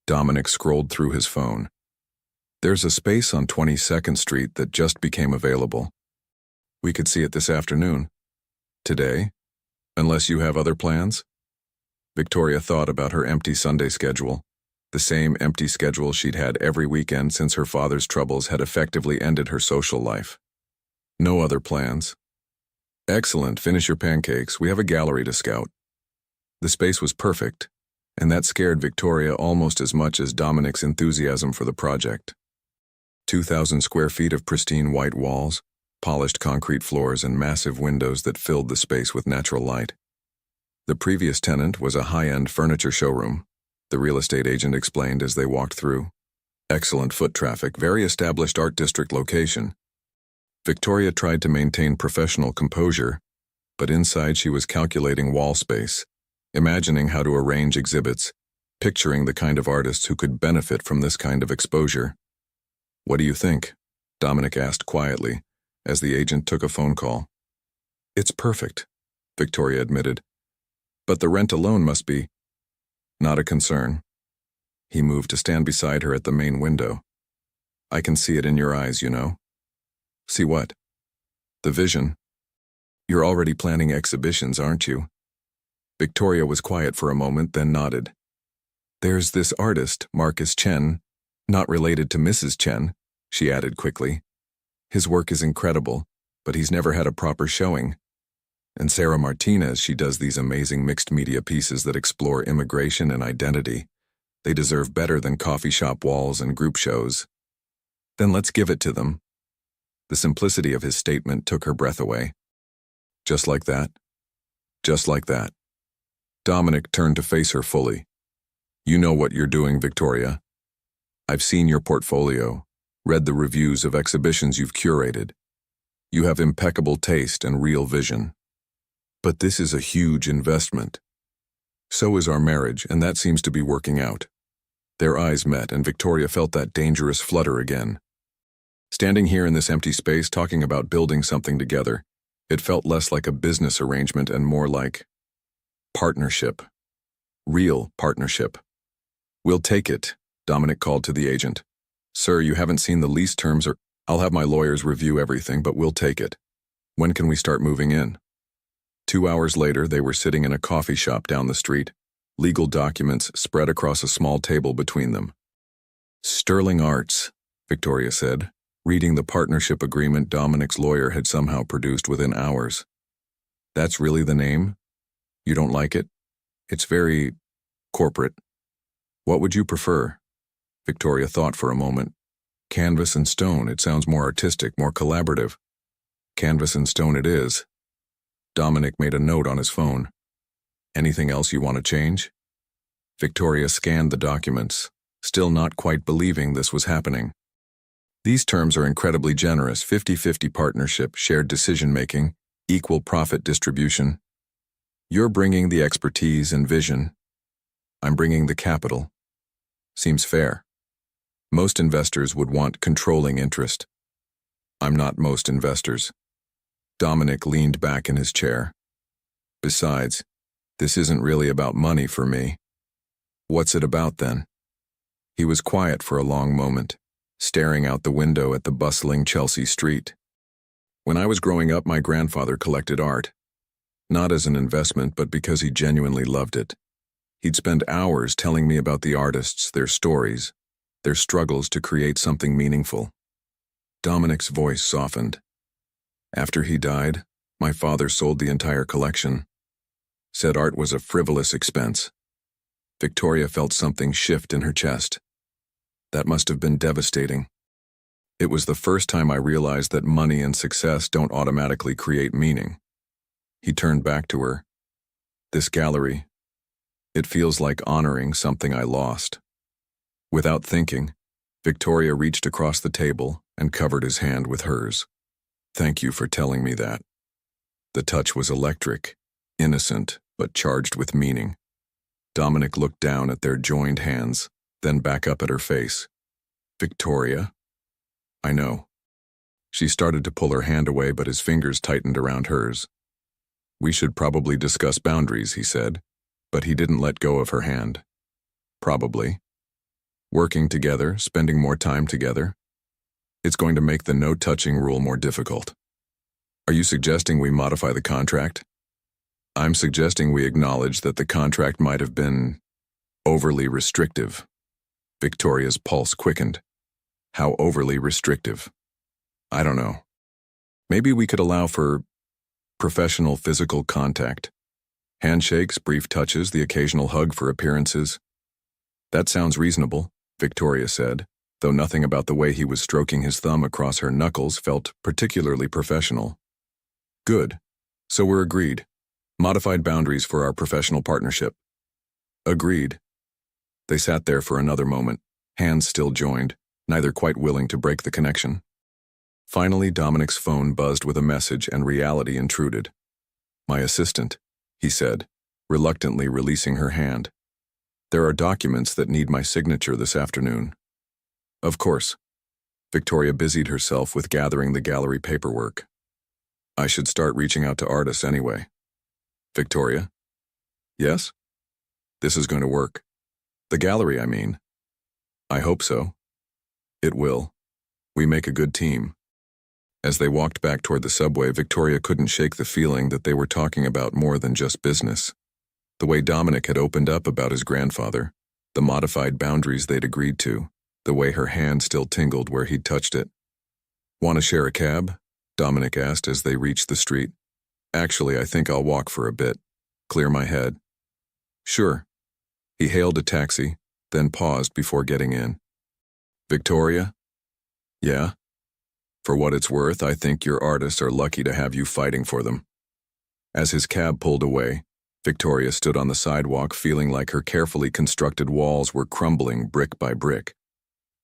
Dominic scrolled through his phone. "There's a space on 22nd Street that just became available. We could see it this afternoon." "Today? Unless you have other plans?" Victoria thought about her empty Sunday schedule, the same empty schedule she'd had every weekend since her father's troubles had effectively ended her social life. "No other plans." "Excellent, finish your pancakes. We have a gallery to scout." The space was perfect, and that scared Victoria almost as much as Dominic's enthusiasm for the project. 2,000 square feet of pristine white walls, polished concrete floors, and massive windows that filled the space with natural light. The previous tenant was a high-end furniture showroom, the real estate agent explained as they walked through. "Excellent foot traffic, very established art district location." Victoria tried to maintain professional composure, but inside she was calculating wall space, imagining how to arrange exhibits, picturing the kind of artists who could benefit from this kind of exposure. "What do you think?" Dominic asked quietly, as the agent took a phone call. "It's perfect," Victoria admitted. "But the rent alone must be—" "Not a concern." He moved to stand beside her at the main window. "I can see it in your eyes, you know." "See what?" "The vision. You're already planning exhibitions, aren't you?" Victoria was quiet for a moment, then nodded. "There's this artist, Marcus Chen, not related to Mrs. Chen," she added quickly. "His work is incredible, but he's never had a proper showing. And Sarah Martinez, she does these amazing mixed media pieces that explore immigration and identity. They deserve better than coffee shop walls and group shows." "Then let's give it to them." The simplicity of his statement took her breath away. "Just like that?" "Just like that." Dominic turned to face her fully. "You know what you're doing, Victoria. I've seen your portfolio, read the reviews of exhibitions you've curated. You have impeccable taste and real vision. But this is a huge investment. So is our marriage, and that seems to be working out. Their eyes met, and Victoria felt that dangerous flutter again. Standing here in this empty space talking about building something together, it felt less like a business arrangement and more like partnership. Real partnership. "We'll take it," Dominic called to the agent. "Sir, you haven't seen the lease terms or I'll have my lawyers review everything, but we'll take it. When can we start moving in?" 2 hours later, they were sitting in a coffee shop down the street, legal documents spread across a small table between them. "Sterling Arts," Victoria said, reading the partnership agreement Dominic's lawyer had somehow produced within hours. "That's really the name? You don't like it? It's very corporate. What would you prefer?" Victoria thought for a moment. "Canvas and stone, it sounds more artistic, more collaborative." "Canvas and stone it is." Dominic made a note on his phone. "Anything else you want to change?" Victoria scanned the documents, still not quite believing this was happening. "These terms are incredibly generous: 50-50 partnership, shared decision-making, equal profit distribution. You're bringing the expertise and vision. I'm bringing the capital. Seems fair. Most investors would want controlling interest. I'm not most investors." Dominic leaned back in his chair. "Besides, this isn't really about money for me." "What's it about then?" He was quiet for a long moment, staring out the window at the bustling Chelsea street. "When I was growing up, my grandfather collected art. Not as an investment, but because he genuinely loved it. He'd spend hours telling me about the artists, their stories, their struggles to create something meaningful." Dominic's voice softened. "After he died, my father sold the entire collection. Said art was a frivolous expense." Victoria felt something shift in her chest. That must have been devastating. It was the first time I realized that money and success don't automatically create meaning. He turned back to her. "This gallery, it feels like honoring something I lost." Without thinking, Victoria reached across the table and covered his hand with hers. "Thank you for telling me that." The touch was electric, innocent, but charged with meaning. Dominic looked down at their joined hands, then back up at her face. "Victoria?" "I know." She started to pull her hand away, but his fingers tightened around hers. "We should probably discuss boundaries," he said, but he didn't let go of her hand. "Probably. Working together, spending more time together. It's going to make the no-touching rule more difficult." "Are you suggesting we modify the contract?" "I'm suggesting we acknowledge that the contract might have been overly restrictive." Victoria's pulse quickened. "How overly restrictive?" "I don't know. Maybe we could allow for professional physical contact. Handshakes, brief touches, the occasional hug for appearances." "That sounds reasonable," Victoria said, though nothing about the way he was stroking his thumb across her knuckles felt particularly professional. "Good. So we're agreed. Modified boundaries for our professional partnership." "Agreed." They sat there for another moment, hands still joined, neither quite willing to break the connection. Finally, Dominic's phone buzzed with a message and reality intruded. "My assistant," he said, reluctantly releasing her hand. "There are documents that need my signature this afternoon." "Of course." Victoria busied herself with gathering the gallery paperwork. "I should start reaching out to artists anyway." "Victoria?" "Yes?" "This is going to work. The gallery, I mean." "I hope so." "It will. We make a good team." As they walked back toward the subway, Victoria couldn't shake the feeling that they were talking about more than just business. The way Dominic had opened up about his grandfather, the modified boundaries they'd agreed to, the way her hand still tingled where he'd touched it. "Want to share a cab?" Dominic asked as they reached the street. "Actually, I think I'll walk for a bit. Clear my head." "Sure." He hailed a taxi, then paused before getting in. "Victoria?" "Yeah?" "For what it's worth, I think your artists are lucky to have you fighting for them." As his cab pulled away, Victoria stood on the sidewalk feeling like her carefully constructed walls were crumbling brick by brick.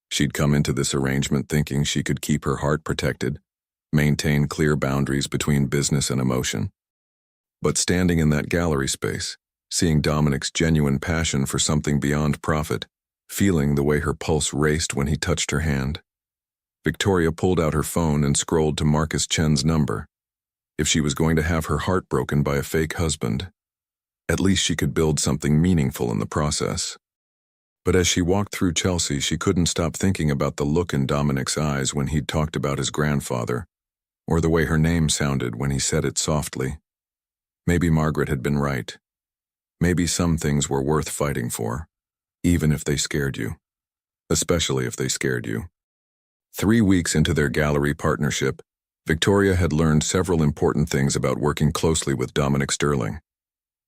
She'd come into this arrangement thinking she could keep her heart protected, maintain clear boundaries between business and emotion. But standing in that gallery space, seeing Dominic's genuine passion for something beyond profit, feeling the way her pulse raced when he touched her hand. Victoria pulled out her phone and scrolled to Marcus Chen's number. If she was going to have her heart broken by a fake husband, at least she could build something meaningful in the process. But as she walked through Chelsea, she couldn't stop thinking about the look in Dominic's eyes when he'd talked about his grandfather, or the way her name sounded when he said it softly. Maybe Margaret had been right. Maybe some things were worth fighting for, even if they scared you. Especially if they scared you. 3 weeks into their gallery partnership, Victoria had learned several important things about working closely with Dominic Sterling.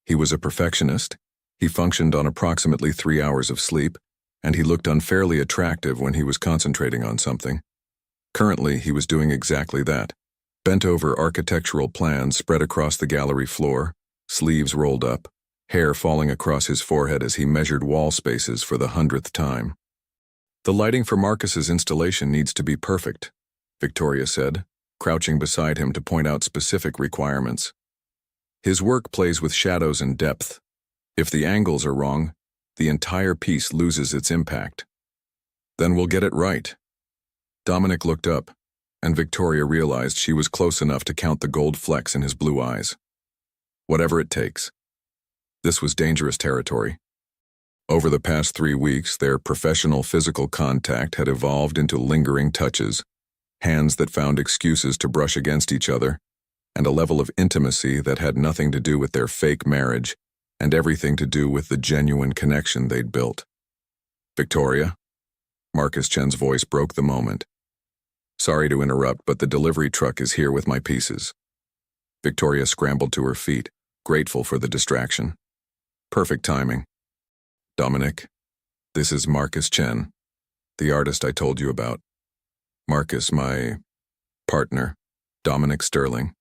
He was a perfectionist, he functioned on approximately 3 hours of sleep, and he looked unfairly attractive when he was concentrating on something. Currently, he was doing exactly that. Bent-over architectural plans spread across the gallery floor, sleeves rolled up, hair falling across his forehead as he measured wall spaces for the 100th time. "The lighting for Marcus's installation needs to be perfect," Victoria said, crouching beside him to point out specific requirements. "His work plays with shadows and depth. If the angles are wrong, the entire piece loses its impact." "Then we'll get it right." Dominic looked up, and Victoria realized she was close enough to count the gold flecks in his blue eyes. Whatever it takes. This was dangerous territory. Over the past 3 weeks, their professional physical contact had evolved into lingering touches, hands that found excuses to brush against each other, and a level of intimacy that had nothing to do with their fake marriage and everything to do with the genuine connection they'd built. "Victoria?" Marcus Chen's voice broke the moment. "Sorry to interrupt, but the delivery truck is here with my pieces." Victoria scrambled to her feet, grateful for the distraction. Perfect timing. "Dominic, this is Marcus Chen, the artist I told you about. Marcus, my partner, Dominic Sterling."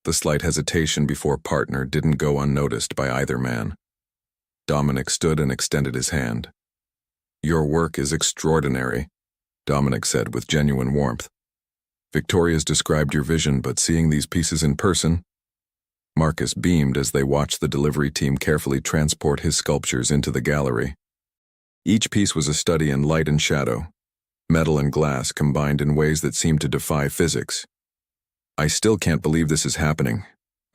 The slight hesitation before partner didn't go unnoticed by either man. Dominic stood and extended his hand. "Your work is extraordinary," Dominic said with genuine warmth. "Victoria's described your vision, but seeing these pieces in person..." Marcus beamed as they watched the delivery team carefully transport his sculptures into the gallery. Each piece was a study in light and shadow, metal and glass combined in ways that seemed to defy physics. "I still can't believe this is happening,"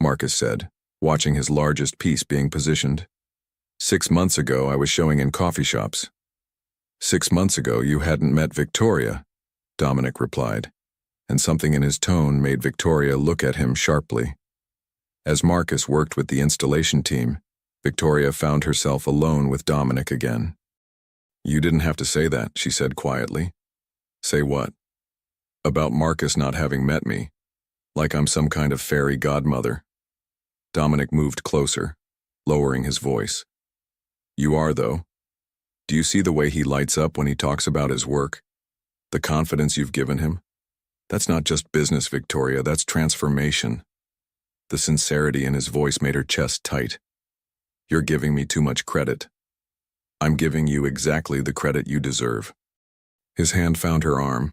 Marcus said, watching his largest piece being positioned. 6 months ago, I was showing in coffee shops." 6 months ago, you hadn't met Victoria," Dominic replied, and something in his tone made Victoria look at him sharply. As Marcus worked with the installation team, Victoria found herself alone with Dominic again. "You didn't have to say that," she said quietly. "Say what?" "About Marcus not having met me. Like I'm some kind of fairy godmother." Dominic moved closer, lowering his voice. "You are, though. Do you see the way he lights up when he talks about his work? The confidence you've given him? That's not just business, Victoria, that's transformation." The sincerity in his voice made her chest tight. "You're giving me too much credit. I'm giving you exactly the credit you deserve." His hand found her arm,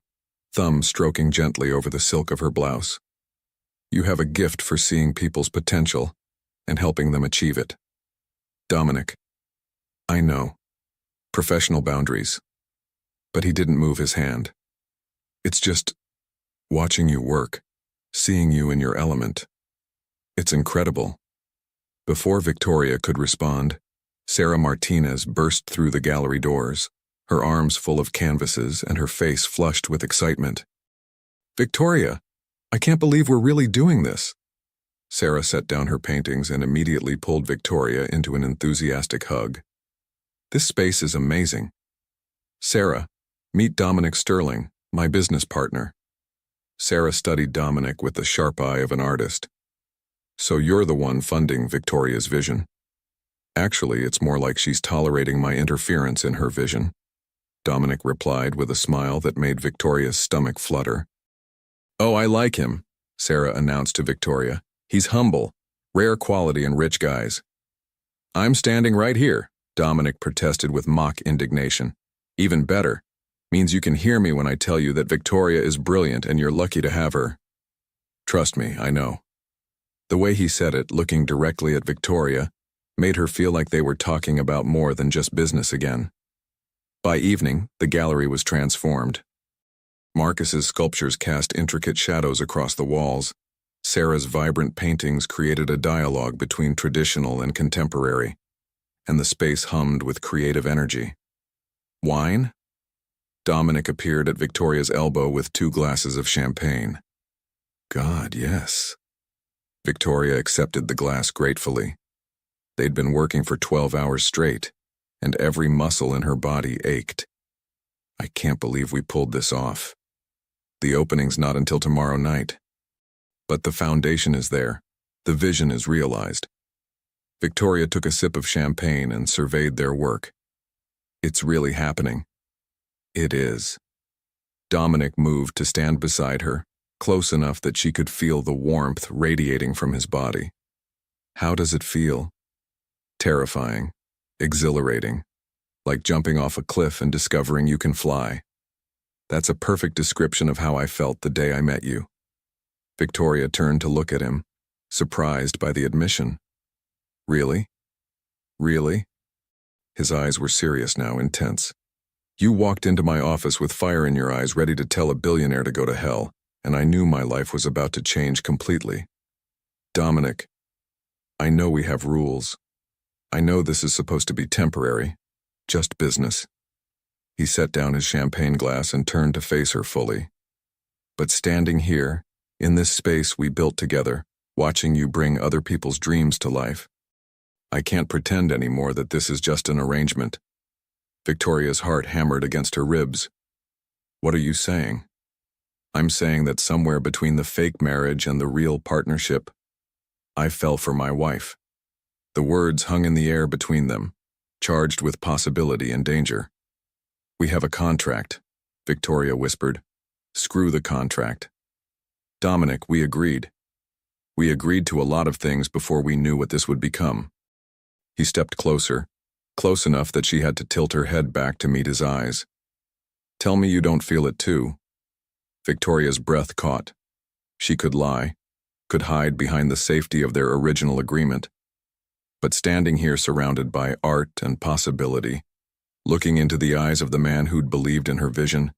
thumb stroking gently over the silk of her blouse. "You have a gift for seeing people's potential and helping them achieve it." "Dominic." "I know. Professional boundaries." But he didn't move his hand. "It's just watching you work, seeing you in your element. It's incredible." Before Victoria could respond, Sarah Martinez burst through the gallery doors, her arms full of canvases and her face flushed with excitement. "Victoria, I can't believe we're really doing this." Sarah set down her paintings and immediately pulled Victoria into an enthusiastic hug. "This space is amazing. Sarah, meet Dominic Sterling, my business partner." Sarah studied Dominic with the sharp eye of an artist. "So you're the one funding Victoria's vision?" "Actually, it's more like she's tolerating my interference in her vision," Dominic replied with a smile that made Victoria's stomach flutter. "Oh, I like him," Sarah announced to Victoria. "He's humble, rare quality in rich guys." "I'm standing right here," Dominic protested with mock indignation. "Even better. Means you can hear me when I tell you that Victoria is brilliant and you're lucky to have her." "Trust me, I know." The way he said it, looking directly at Victoria, made her feel like they were talking about more than just business again. By evening, the gallery was transformed. Marcus's sculptures cast intricate shadows across the walls. Sarah's vibrant paintings created a dialogue between traditional and contemporary, and the space hummed with creative energy. Wine? Dominic appeared at Victoria's elbow with 2 glasses of champagne. God, yes. Victoria accepted the glass gratefully. They'd been working for 12 hours straight, and every muscle in her body ached. I can't believe we pulled this off. The opening's not until tomorrow night. But the foundation is there. The vision is realized. Victoria took a sip of champagne and surveyed their work. It's really happening. It is. Dominic moved to stand beside her, close enough that she could feel the warmth radiating from his body. How does it feel? Terrifying, exhilarating, like jumping off a cliff and discovering you can fly. That's a perfect description of how I felt the day I met you. Victoria turned to look at him, surprised by the admission. Really? Really? His eyes were serious now, intense. You walked into my office with fire in your eyes, ready to tell a billionaire to go to hell, and I knew my life was about to change completely. Dominic, I know we have rules. I know this is supposed to be temporary, just business. He set down his champagne glass and turned to face her fully. But standing here, in this space we built together, watching you bring other people's dreams to life, I can't pretend anymore that this is just an arrangement. Victoria's heart hammered against her ribs. What are you saying? I'm saying that somewhere between the fake marriage and the real partnership, I fell for my wife. The words hung in the air between them, charged with possibility and danger. We have a contract, Victoria whispered. Screw the contract. Dominic, we agreed. We agreed to a lot of things before we knew what this would become. He stepped closer, close enough that she had to tilt her head back to meet his eyes. Tell me you don't feel it too. Victoria's breath caught. She could lie, could hide behind the safety of their original agreement. But standing here surrounded by art and possibility, looking into the eyes of the man who'd believed in her vision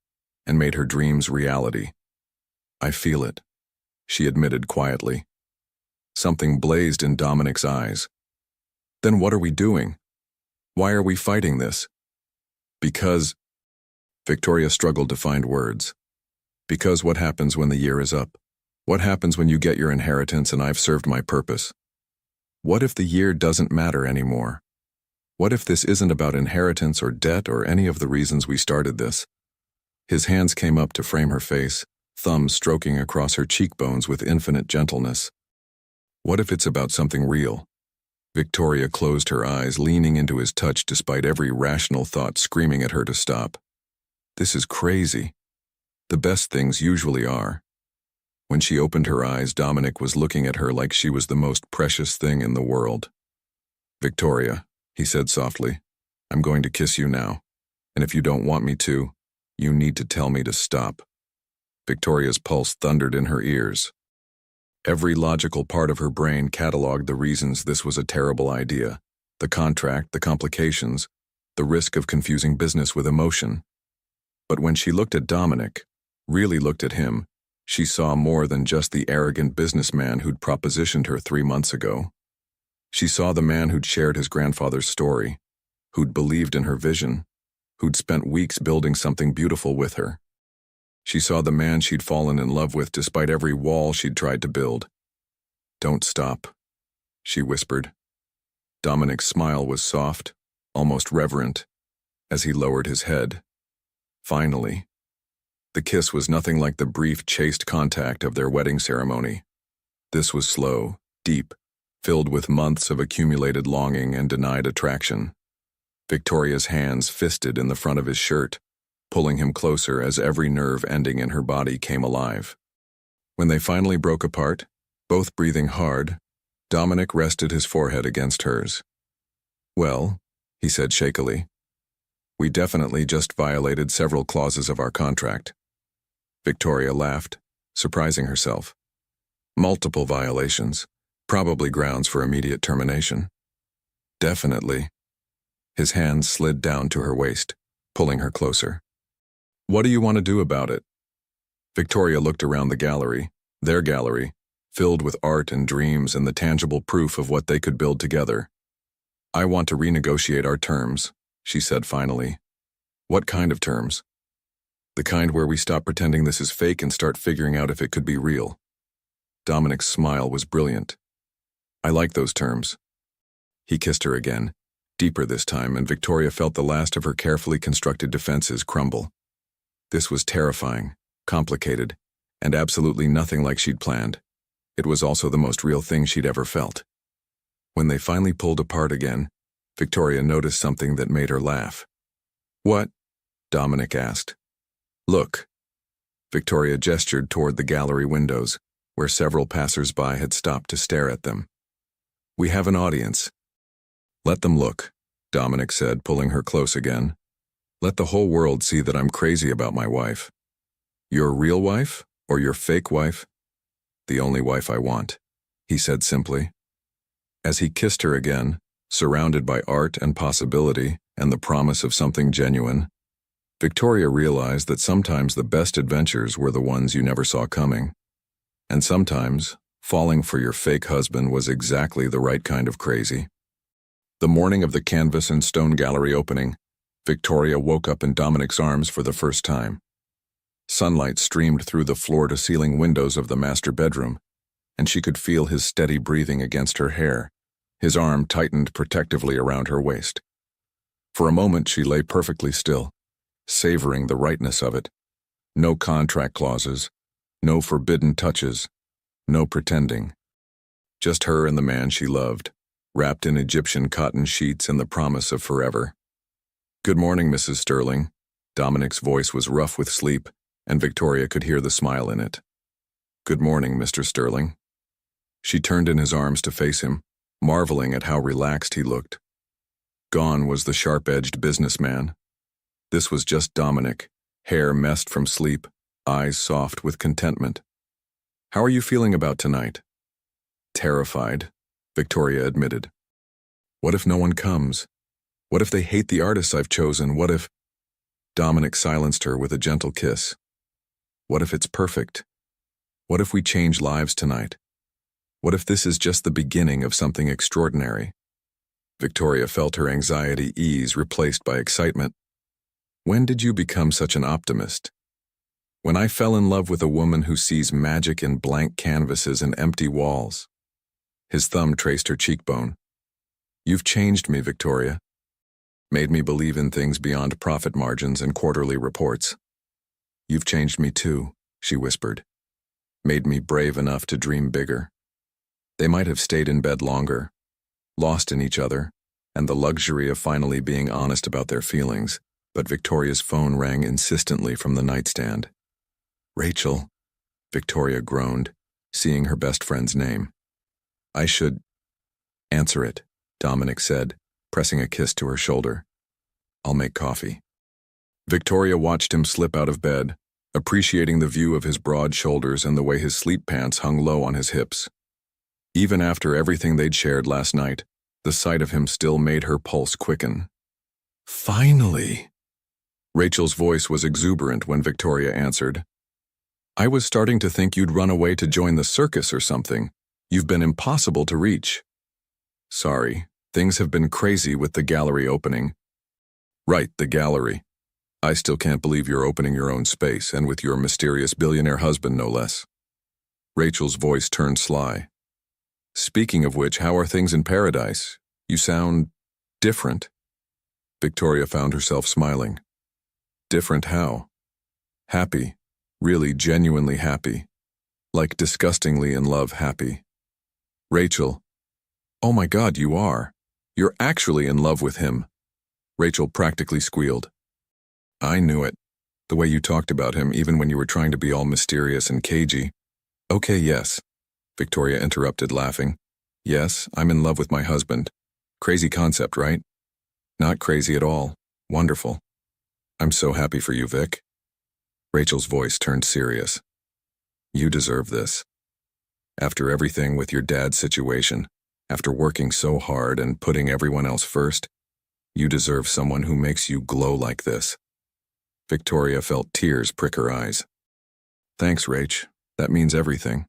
and made her dreams reality. I feel it, she admitted quietly. Something blazed in Dominic's eyes. Then what are we doing? Why are we fighting this? Because... Victoria struggled to find words. Because what happens when the year is up? What happens when you get your inheritance and I've served my purpose? What if the year doesn't matter anymore? What if this isn't about inheritance or debt or any of the reasons we started this? His hands came up to frame her face, thumbs stroking across her cheekbones with infinite gentleness. What if it's about something real? Victoria closed her eyes, leaning into his touch despite every rational thought screaming at her to stop. This is crazy. The best things usually are. When she opened her eyes, Dominic was looking at her like she was the most precious thing in the world. Victoria, he said softly, I'm going to kiss you now, and if you don't want me to, you need to tell me to stop. Victoria's pulse thundered in her ears. Every logical part of her brain cataloged the reasons this was a terrible idea. The contract, the complications, the risk of confusing business with emotion. But when she looked at Dominic, really looked at him, she saw more than just the arrogant businessman who'd propositioned her 3 months ago. She saw the man who'd shared his grandfather's story, who'd believed in her vision, who'd spent weeks building something beautiful with her. She saw the man she'd fallen in love with despite every wall she'd tried to build. Don't stop, she whispered. Dominic's smile was soft, almost reverent, as he lowered his head. Finally. The kiss was nothing like the brief, chaste contact of their wedding ceremony. This was slow, deep, filled with months of accumulated longing and denied attraction. Victoria's hands fisted in the front of his shirt, pulling him closer as every nerve ending in her body came alive. When they finally broke apart, both breathing hard, Dominic rested his forehead against hers. Well, he said shakily, we definitely just violated several clauses of our contract. Victoria laughed, surprising herself. Multiple violations, probably grounds for immediate termination. Definitely. His hands slid down to her waist, pulling her closer. What do you want to do about it? Victoria looked around the gallery, their gallery, filled with art and dreams and the tangible proof of what they could build together. I want to renegotiate our terms, she said finally. What kind of terms? The kind where we stop pretending this is fake and start figuring out if it could be real. Dominic's smile was brilliant. I like those terms. He kissed her again, deeper this time, and Victoria felt the last of her carefully constructed defenses crumble. This was terrifying, complicated, and absolutely nothing like she'd planned. It was also the most real thing she'd ever felt. When they finally pulled apart again, Victoria noticed something that made her laugh. What? Dominic asked. Look. Victoria gestured toward the gallery windows, where several passers-by had stopped to stare at them. We have an audience. Let them look, Dominic said, pulling her close again. Let the whole world see that I'm crazy about my wife. Your real wife or your fake wife? The only wife I want, he said simply. As he kissed her again, surrounded by art and possibility and the promise of something genuine, Victoria realized that sometimes the best adventures were the ones you never saw coming. And sometimes, falling for your fake husband was exactly the right kind of crazy. The morning of the canvas and stone gallery opening, Victoria woke up in Dominic's arms for the first time. Sunlight streamed through the floor-to-ceiling windows of the master bedroom, and she could feel his steady breathing against her hair. His arm tightened protectively around her waist. For a moment she lay perfectly still, savoring the rightness of it. No contract clauses, no forbidden touches, no pretending. Just her and the man she loved, wrapped in Egyptian cotton sheets and the promise of forever. Good morning, Mrs. Sterling. Dominic's voice was rough with sleep, and Victoria could hear the smile in it. Good morning, Mr. Sterling. She turned in his arms to face him, marveling at how relaxed he looked. Gone was the sharp-edged businessman. This was just Dominic, hair messed from sleep, eyes soft with contentment. How are you feeling about tonight? Terrified, Victoria admitted. What if no one comes? What if they hate the artists I've chosen? What if... Dominic silenced her with a gentle kiss. What if it's perfect? What if we change lives tonight? What if this is just the beginning of something extraordinary? Victoria felt her anxiety ease, replaced by excitement. When did you become such an optimist? When I fell in love with a woman who sees magic in blank canvases and empty walls. His thumb traced her cheekbone. You've changed me, Victoria. Made me believe in things beyond profit margins and quarterly reports. You've changed me too, she whispered. Made me brave enough to dream bigger. They might have stayed in bed longer, lost in each other, and the luxury of finally being honest about their feelings, but Victoria's phone rang insistently from the nightstand. Rachel, Victoria groaned, seeing her best friend's name. I should... Answer it, Dominic said, pressing a kiss to her shoulder. I'll make coffee. Victoria watched him slip out of bed, appreciating the view of his broad shoulders and the way his sleep pants hung low on his hips. Even after everything they'd shared last night, the sight of him still made her pulse quicken. Finally! Rachel's voice was exuberant when Victoria answered. I was starting to think you'd run away to join the circus or something. You've been impossible to reach. Sorry, things have been crazy with the gallery opening. Right, the gallery. I still can't believe you're opening your own space, and with your mysterious billionaire husband, no less. Rachel's voice turned sly. Speaking of which, how are things in paradise? You sound... different. Victoria found herself smiling. Different how? Happy. Really genuinely happy. Like disgustingly in love happy. Rachel. Oh my God, you are. You're actually in love with him. Rachel practically squealed. I knew it. The way you talked about him, even when you were trying to be all mysterious and cagey. Okay, yes. Victoria interrupted, laughing. Yes, I'm in love with my husband. Crazy concept, right? Not crazy at all. Wonderful. I'm so happy for you, Vic. Rachel's voice turned serious. You deserve this. After everything with your dad's situation, After working so hard and putting everyone else first, you deserve someone who makes you glow like this. Victoria felt tears prick her eyes. Thanks, Rach. That means everything.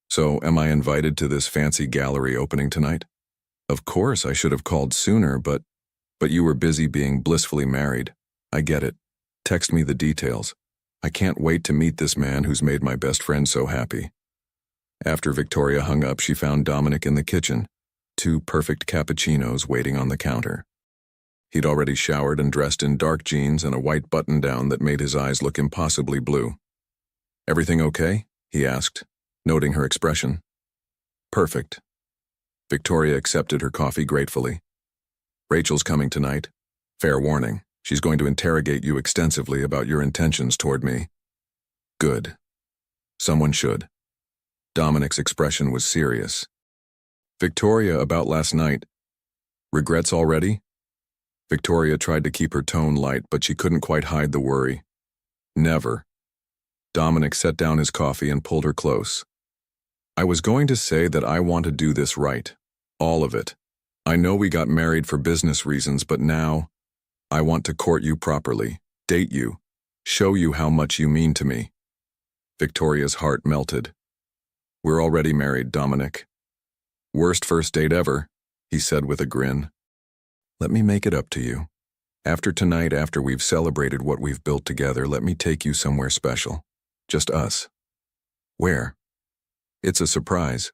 So, am I invited to this fancy gallery opening tonight? Of course, I should have called sooner, but you were busy being blissfully married. I get it. Text me the details. I can't wait to meet this man who's made my best friend so happy. After Victoria hung up, she found Dominic in the kitchen, 2 perfect cappuccinos waiting on the counter. He'd already showered and dressed in dark jeans and a white button-down that made his eyes look impossibly blue. Everything okay? He asked, noting her expression. Perfect. Victoria accepted her coffee gratefully. Rachel's coming tonight. Fair warning, she's going to interrogate you extensively about your intentions toward me. Good. Someone should. Dominic's expression was serious. Victoria, about last night. Regrets already? Victoria tried to keep her tone light, but she couldn't quite hide the worry. Never. Dominic set down his coffee and pulled her close. I was going to say that I want to do this right. All of it. I know we got married for business reasons, but now, I want to court you properly, date you, show you how much you mean to me. Victoria's heart melted. We're already married, Dominic. Worst first date ever, he said with a grin. Let me make it up to you. After tonight, after we've celebrated what we've built together, let me take you somewhere special. Just us. Where? It's a surprise,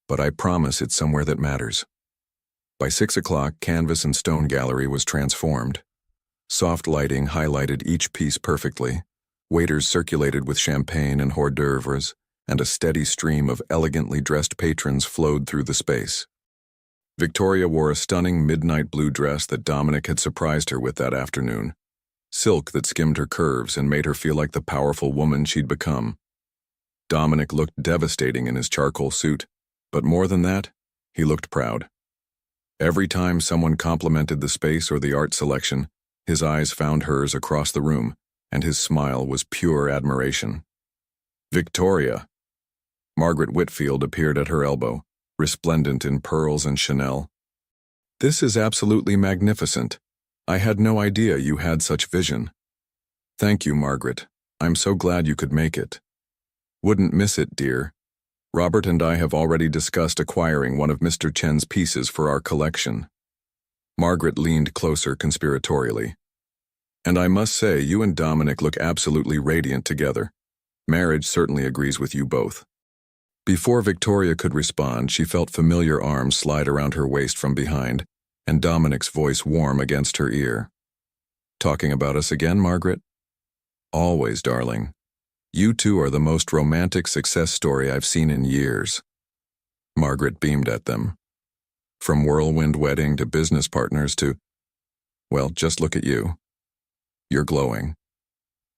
but I promise it's somewhere that matters. By 6 o'clock, Canvas and Stone Gallery was transformed. Soft lighting highlighted each piece perfectly. Waiters circulated with champagne and hors d'oeuvres, and a steady stream of elegantly dressed patrons flowed through the space. Victoria wore a stunning midnight blue dress that Dominic had surprised her with that afternoon. Silk that skimmed her curves and made her feel like the powerful woman she'd become. Dominic looked devastating in his charcoal suit, but more than that, he looked proud. Every time someone complimented the space or the art selection, his eyes found hers across the room, and his smile was pure admiration. Victoria! Margaret Whitfield appeared at her elbow, resplendent in pearls and Chanel. This is absolutely magnificent. I had no idea you had such vision. Thank you, Margaret. I'm so glad you could make it. Wouldn't miss it, dear. Robert and I have already discussed acquiring one of Mr. Chen's pieces for our collection. Margaret leaned closer conspiratorially. And I must say, you and Dominic look absolutely radiant together. Marriage certainly agrees with you both. Before Victoria could respond, she felt familiar arms slide around her waist from behind, and Dominic's voice warm against her ear. Talking about us again, Margaret? Always, darling. You two are the most romantic success story I've seen in years. Margaret beamed at them. From whirlwind wedding to business partners to, well, just look at you. You're glowing.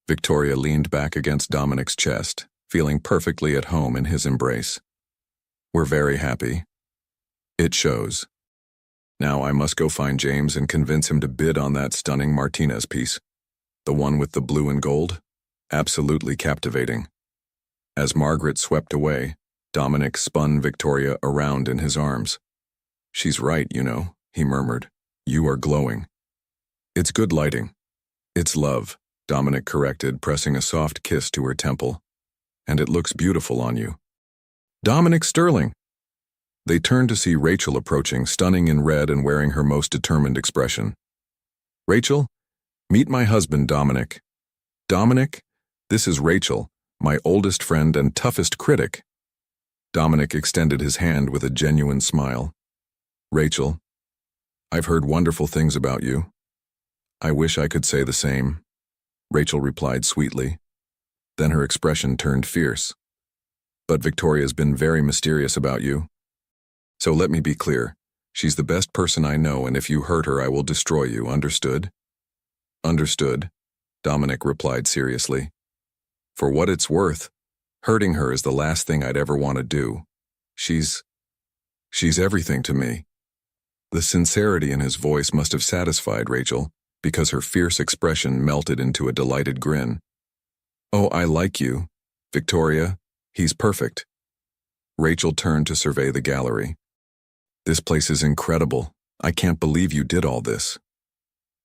Victoria leaned back against Dominic's chest, feeling perfectly at home in his embrace. We're very happy. It shows. Now I must go find James and convince him to bid on that stunning Martinez piece. The one with the blue and gold? Absolutely captivating. As Margaret swept away, Dominic spun Victoria around in his arms. She's right, you know, he murmured. You are glowing. It's good lighting. It's love, Dominic corrected, pressing a soft kiss to her temple. And it looks beautiful on you. Dominic Sterling! They turned to see Rachel approaching, stunning in red and wearing her most determined expression. Rachel, meet my husband, Dominic. Dominic, this is Rachel, my oldest friend and toughest critic. Dominic extended his hand with a genuine smile. Rachel, I've heard wonderful things about you. I wish I could say the same, Rachel replied sweetly. Then her expression turned fierce. But Victoria's been very mysterious about you. So let me be clear. She's the best person I know, and if you hurt her, I will destroy you, understood? Understood, Dominic replied seriously. For what it's worth, hurting her is the last thing I'd ever want to do. She's everything to me. The sincerity in his voice must have satisfied Rachel, because her fierce expression melted into a delighted grin. Oh, I like you, Victoria. He's perfect. Rachel turned to survey the gallery. This place is incredible. I can't believe you did all this.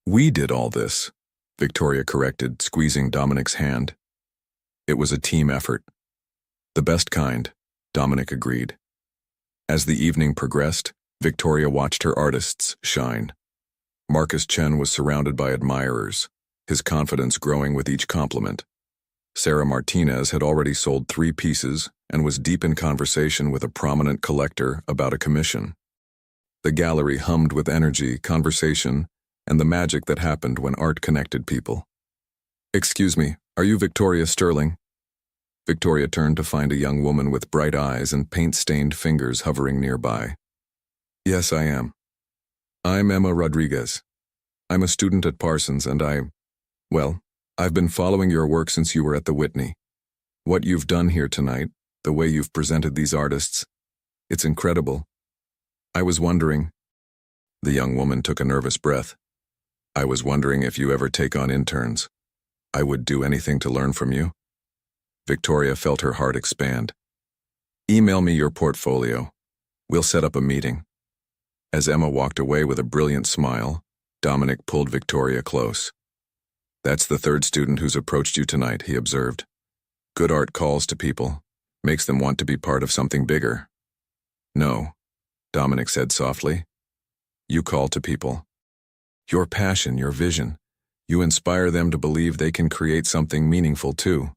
We did all this, Victoria corrected, squeezing Dominic's hand. It was a team effort. The best kind, Dominic agreed. As the evening progressed, Victoria watched her artists shine. Marcus Chen was surrounded by admirers, his confidence growing with each compliment. Sarah Martinez had already sold 3 pieces and was deep in conversation with a prominent collector about a commission. The gallery hummed with energy, conversation, and the magic that happened when art connected people. "Excuse me, are you Victoria Sterling?" Victoria turned to find a young woman with bright eyes and paint-stained fingers hovering nearby. "Yes, I am. I'm Emma Rodriguez. I'm a student at Parsons and I've been following your work since you were at the Whitney. What you've done here tonight, the way you've presented these artists, it's incredible. I was wondering..." The young woman took a nervous breath. "I was wondering if you ever take on interns. I would do anything to learn from you." Victoria felt her heart expand. "Email me your portfolio. We'll set up a meeting." As Emma walked away with a brilliant smile, Dominic pulled Victoria close. "That's the 3rd student who's approached you tonight," he observed. "Good art calls to people, makes them want to be part of something bigger." "No," Dominic said softly. "You call to people. Your passion, your vision. You inspire them to believe they can create something meaningful too."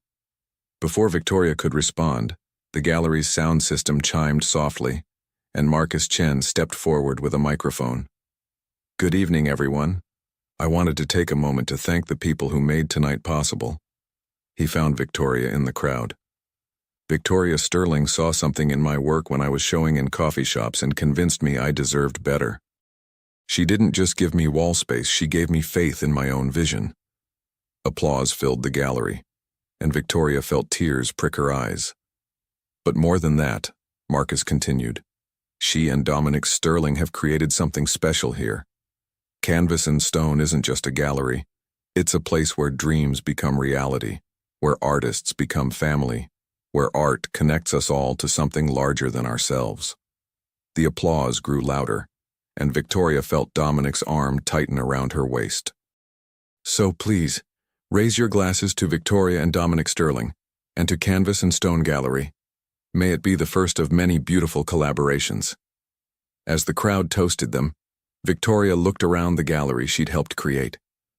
Before Victoria could respond, the gallery's sound system chimed softly, and Marcus Chen stepped forward with a microphone. "Good evening, everyone. I wanted to take a moment to thank the people who made tonight possible." He found Victoria in the crowd. "Victoria Sterling saw something in my work when I was showing in coffee shops and convinced me I deserved better. She didn't just give me wall space, she gave me faith in my own vision." Applause filled the gallery, and Victoria felt tears prick her eyes. "But more than that," Marcus continued, "she and Dominic Sterling have created something special here. Canvas and Stone isn't just a gallery. It's a place where dreams become reality, where artists become family, where art connects us all to something larger than ourselves." The applause grew louder, and Victoria felt Dominic's arm tighten around her waist. "So please, raise your glasses to Victoria and Dominic Sterling, and to Canvas and Stone Gallery. May it be the first of many beautiful collaborations." As the crowd toasted them, Victoria looked around the gallery she'd helped create,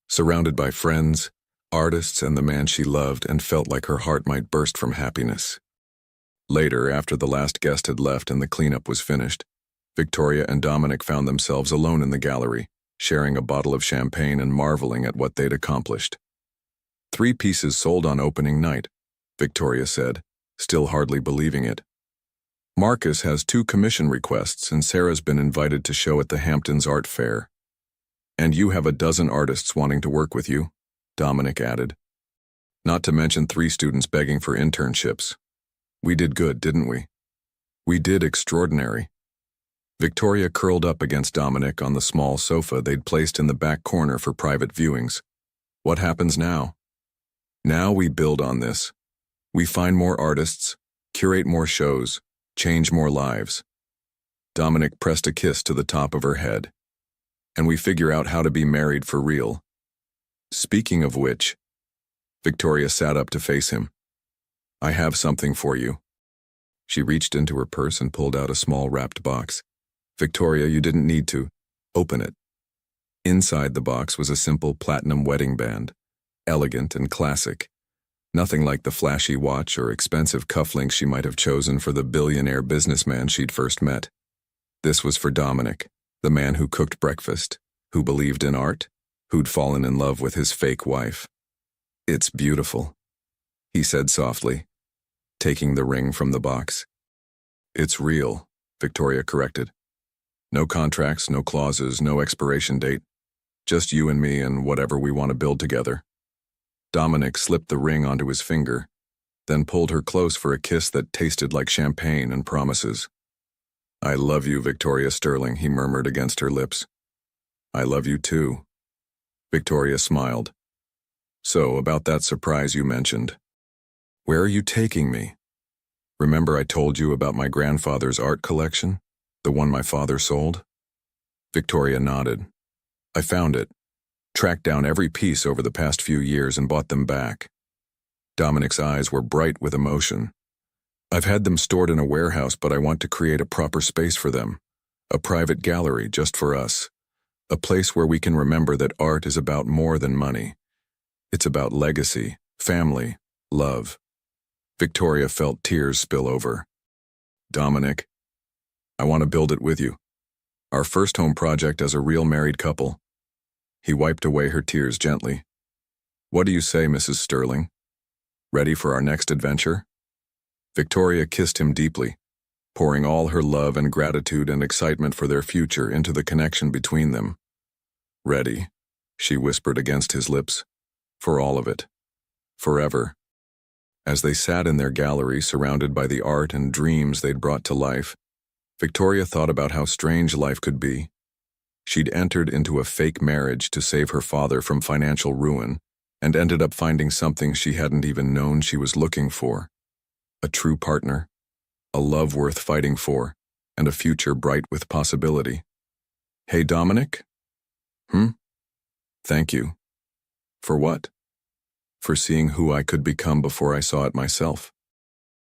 surrounded by friends, artists, and the man she loved, and felt like her heart might burst from happiness. Later, after the last guest had left and the cleanup was finished, Victoria and Dominic found themselves alone in the gallery, sharing a bottle of champagne and marveling at what they'd accomplished. 3 pieces sold on opening night, Victoria said, still hardly believing it. Marcus has 2 commission requests and Sarah's been invited to show at the Hamptons Art Fair. And you have a dozen artists wanting to work with you, Dominic added. Not to mention 3 students begging for internships. We did good, didn't we? We did extraordinary. Victoria curled up against Dominic on the small sofa they'd placed in the back corner for private viewings. What happens now? Now we build on this. We find more artists, curate more shows, change more lives. Dominic pressed a kiss to the top of her head. And we figure out how to be married for real. Speaking of which, Victoria sat up to face him. I have something for you. She reached into her purse and pulled out a small wrapped box. Victoria, you didn't need to. Open it. Inside the box was a simple platinum wedding band, elegant and classic. Nothing like the flashy watch or expensive cufflinks she might have chosen for the billionaire businessman she'd first met. This was for Dominic, the man who cooked breakfast, who believed in art, who'd fallen in love with his fake wife. It's beautiful, he said softly, taking the ring from the box. It's real, Victoria corrected. No contracts, no clauses, no expiration date. Just you and me and whatever we want to build together. Dominic slipped the ring onto his finger, then pulled her close for a kiss that tasted like champagne and promises. I love you, Victoria Sterling, he murmured against her lips. I love you too. Victoria smiled. So, about that surprise you mentioned. Where are you taking me? Remember I told you about my grandfather's art collection? The one my father sold? Victoria nodded. I found it, tracked down every piece over the past few years and bought them back. Dominic's eyes were bright with emotion. I've had them stored in a warehouse, but I want to create a proper space for them. A private gallery just for us. A place where we can remember that art is about more than money. It's about legacy, family, love. Victoria felt tears spill over. Dominic, I want to build it with you. Our first home project as a real married couple. He wiped away her tears gently. What do you say, Mrs. Sterling? Ready for our next adventure? Victoria kissed him deeply, pouring all her love and gratitude and excitement for their future into the connection between them. Ready, she whispered against his lips. For all of it. Forever. As they sat in their gallery surrounded by the art and dreams they'd brought to life, Victoria thought about how strange life could be. She'd entered into a fake marriage to save her father from financial ruin and ended up finding something she hadn't even known she was looking for. A true partner, a love worth fighting for, and a future bright with possibility. Hey, Dominic? Thank you. For what? For seeing who I could become before I saw it myself.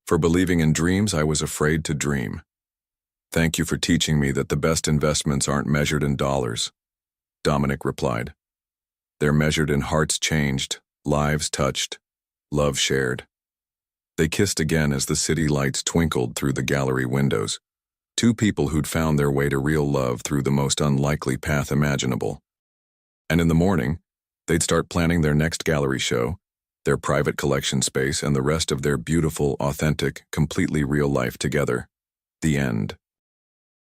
For believing in dreams I was afraid to dream. Thank you for teaching me that the best investments aren't measured in dollars, Dominic replied. They're measured in hearts changed, lives touched, love shared. They kissed again as the city lights twinkled through the gallery windows. Two people who'd found their way to real love through the most unlikely path imaginable. And in the morning, they'd start planning their next gallery show, their private collection space, and the rest of their beautiful, authentic, completely real life together. The end.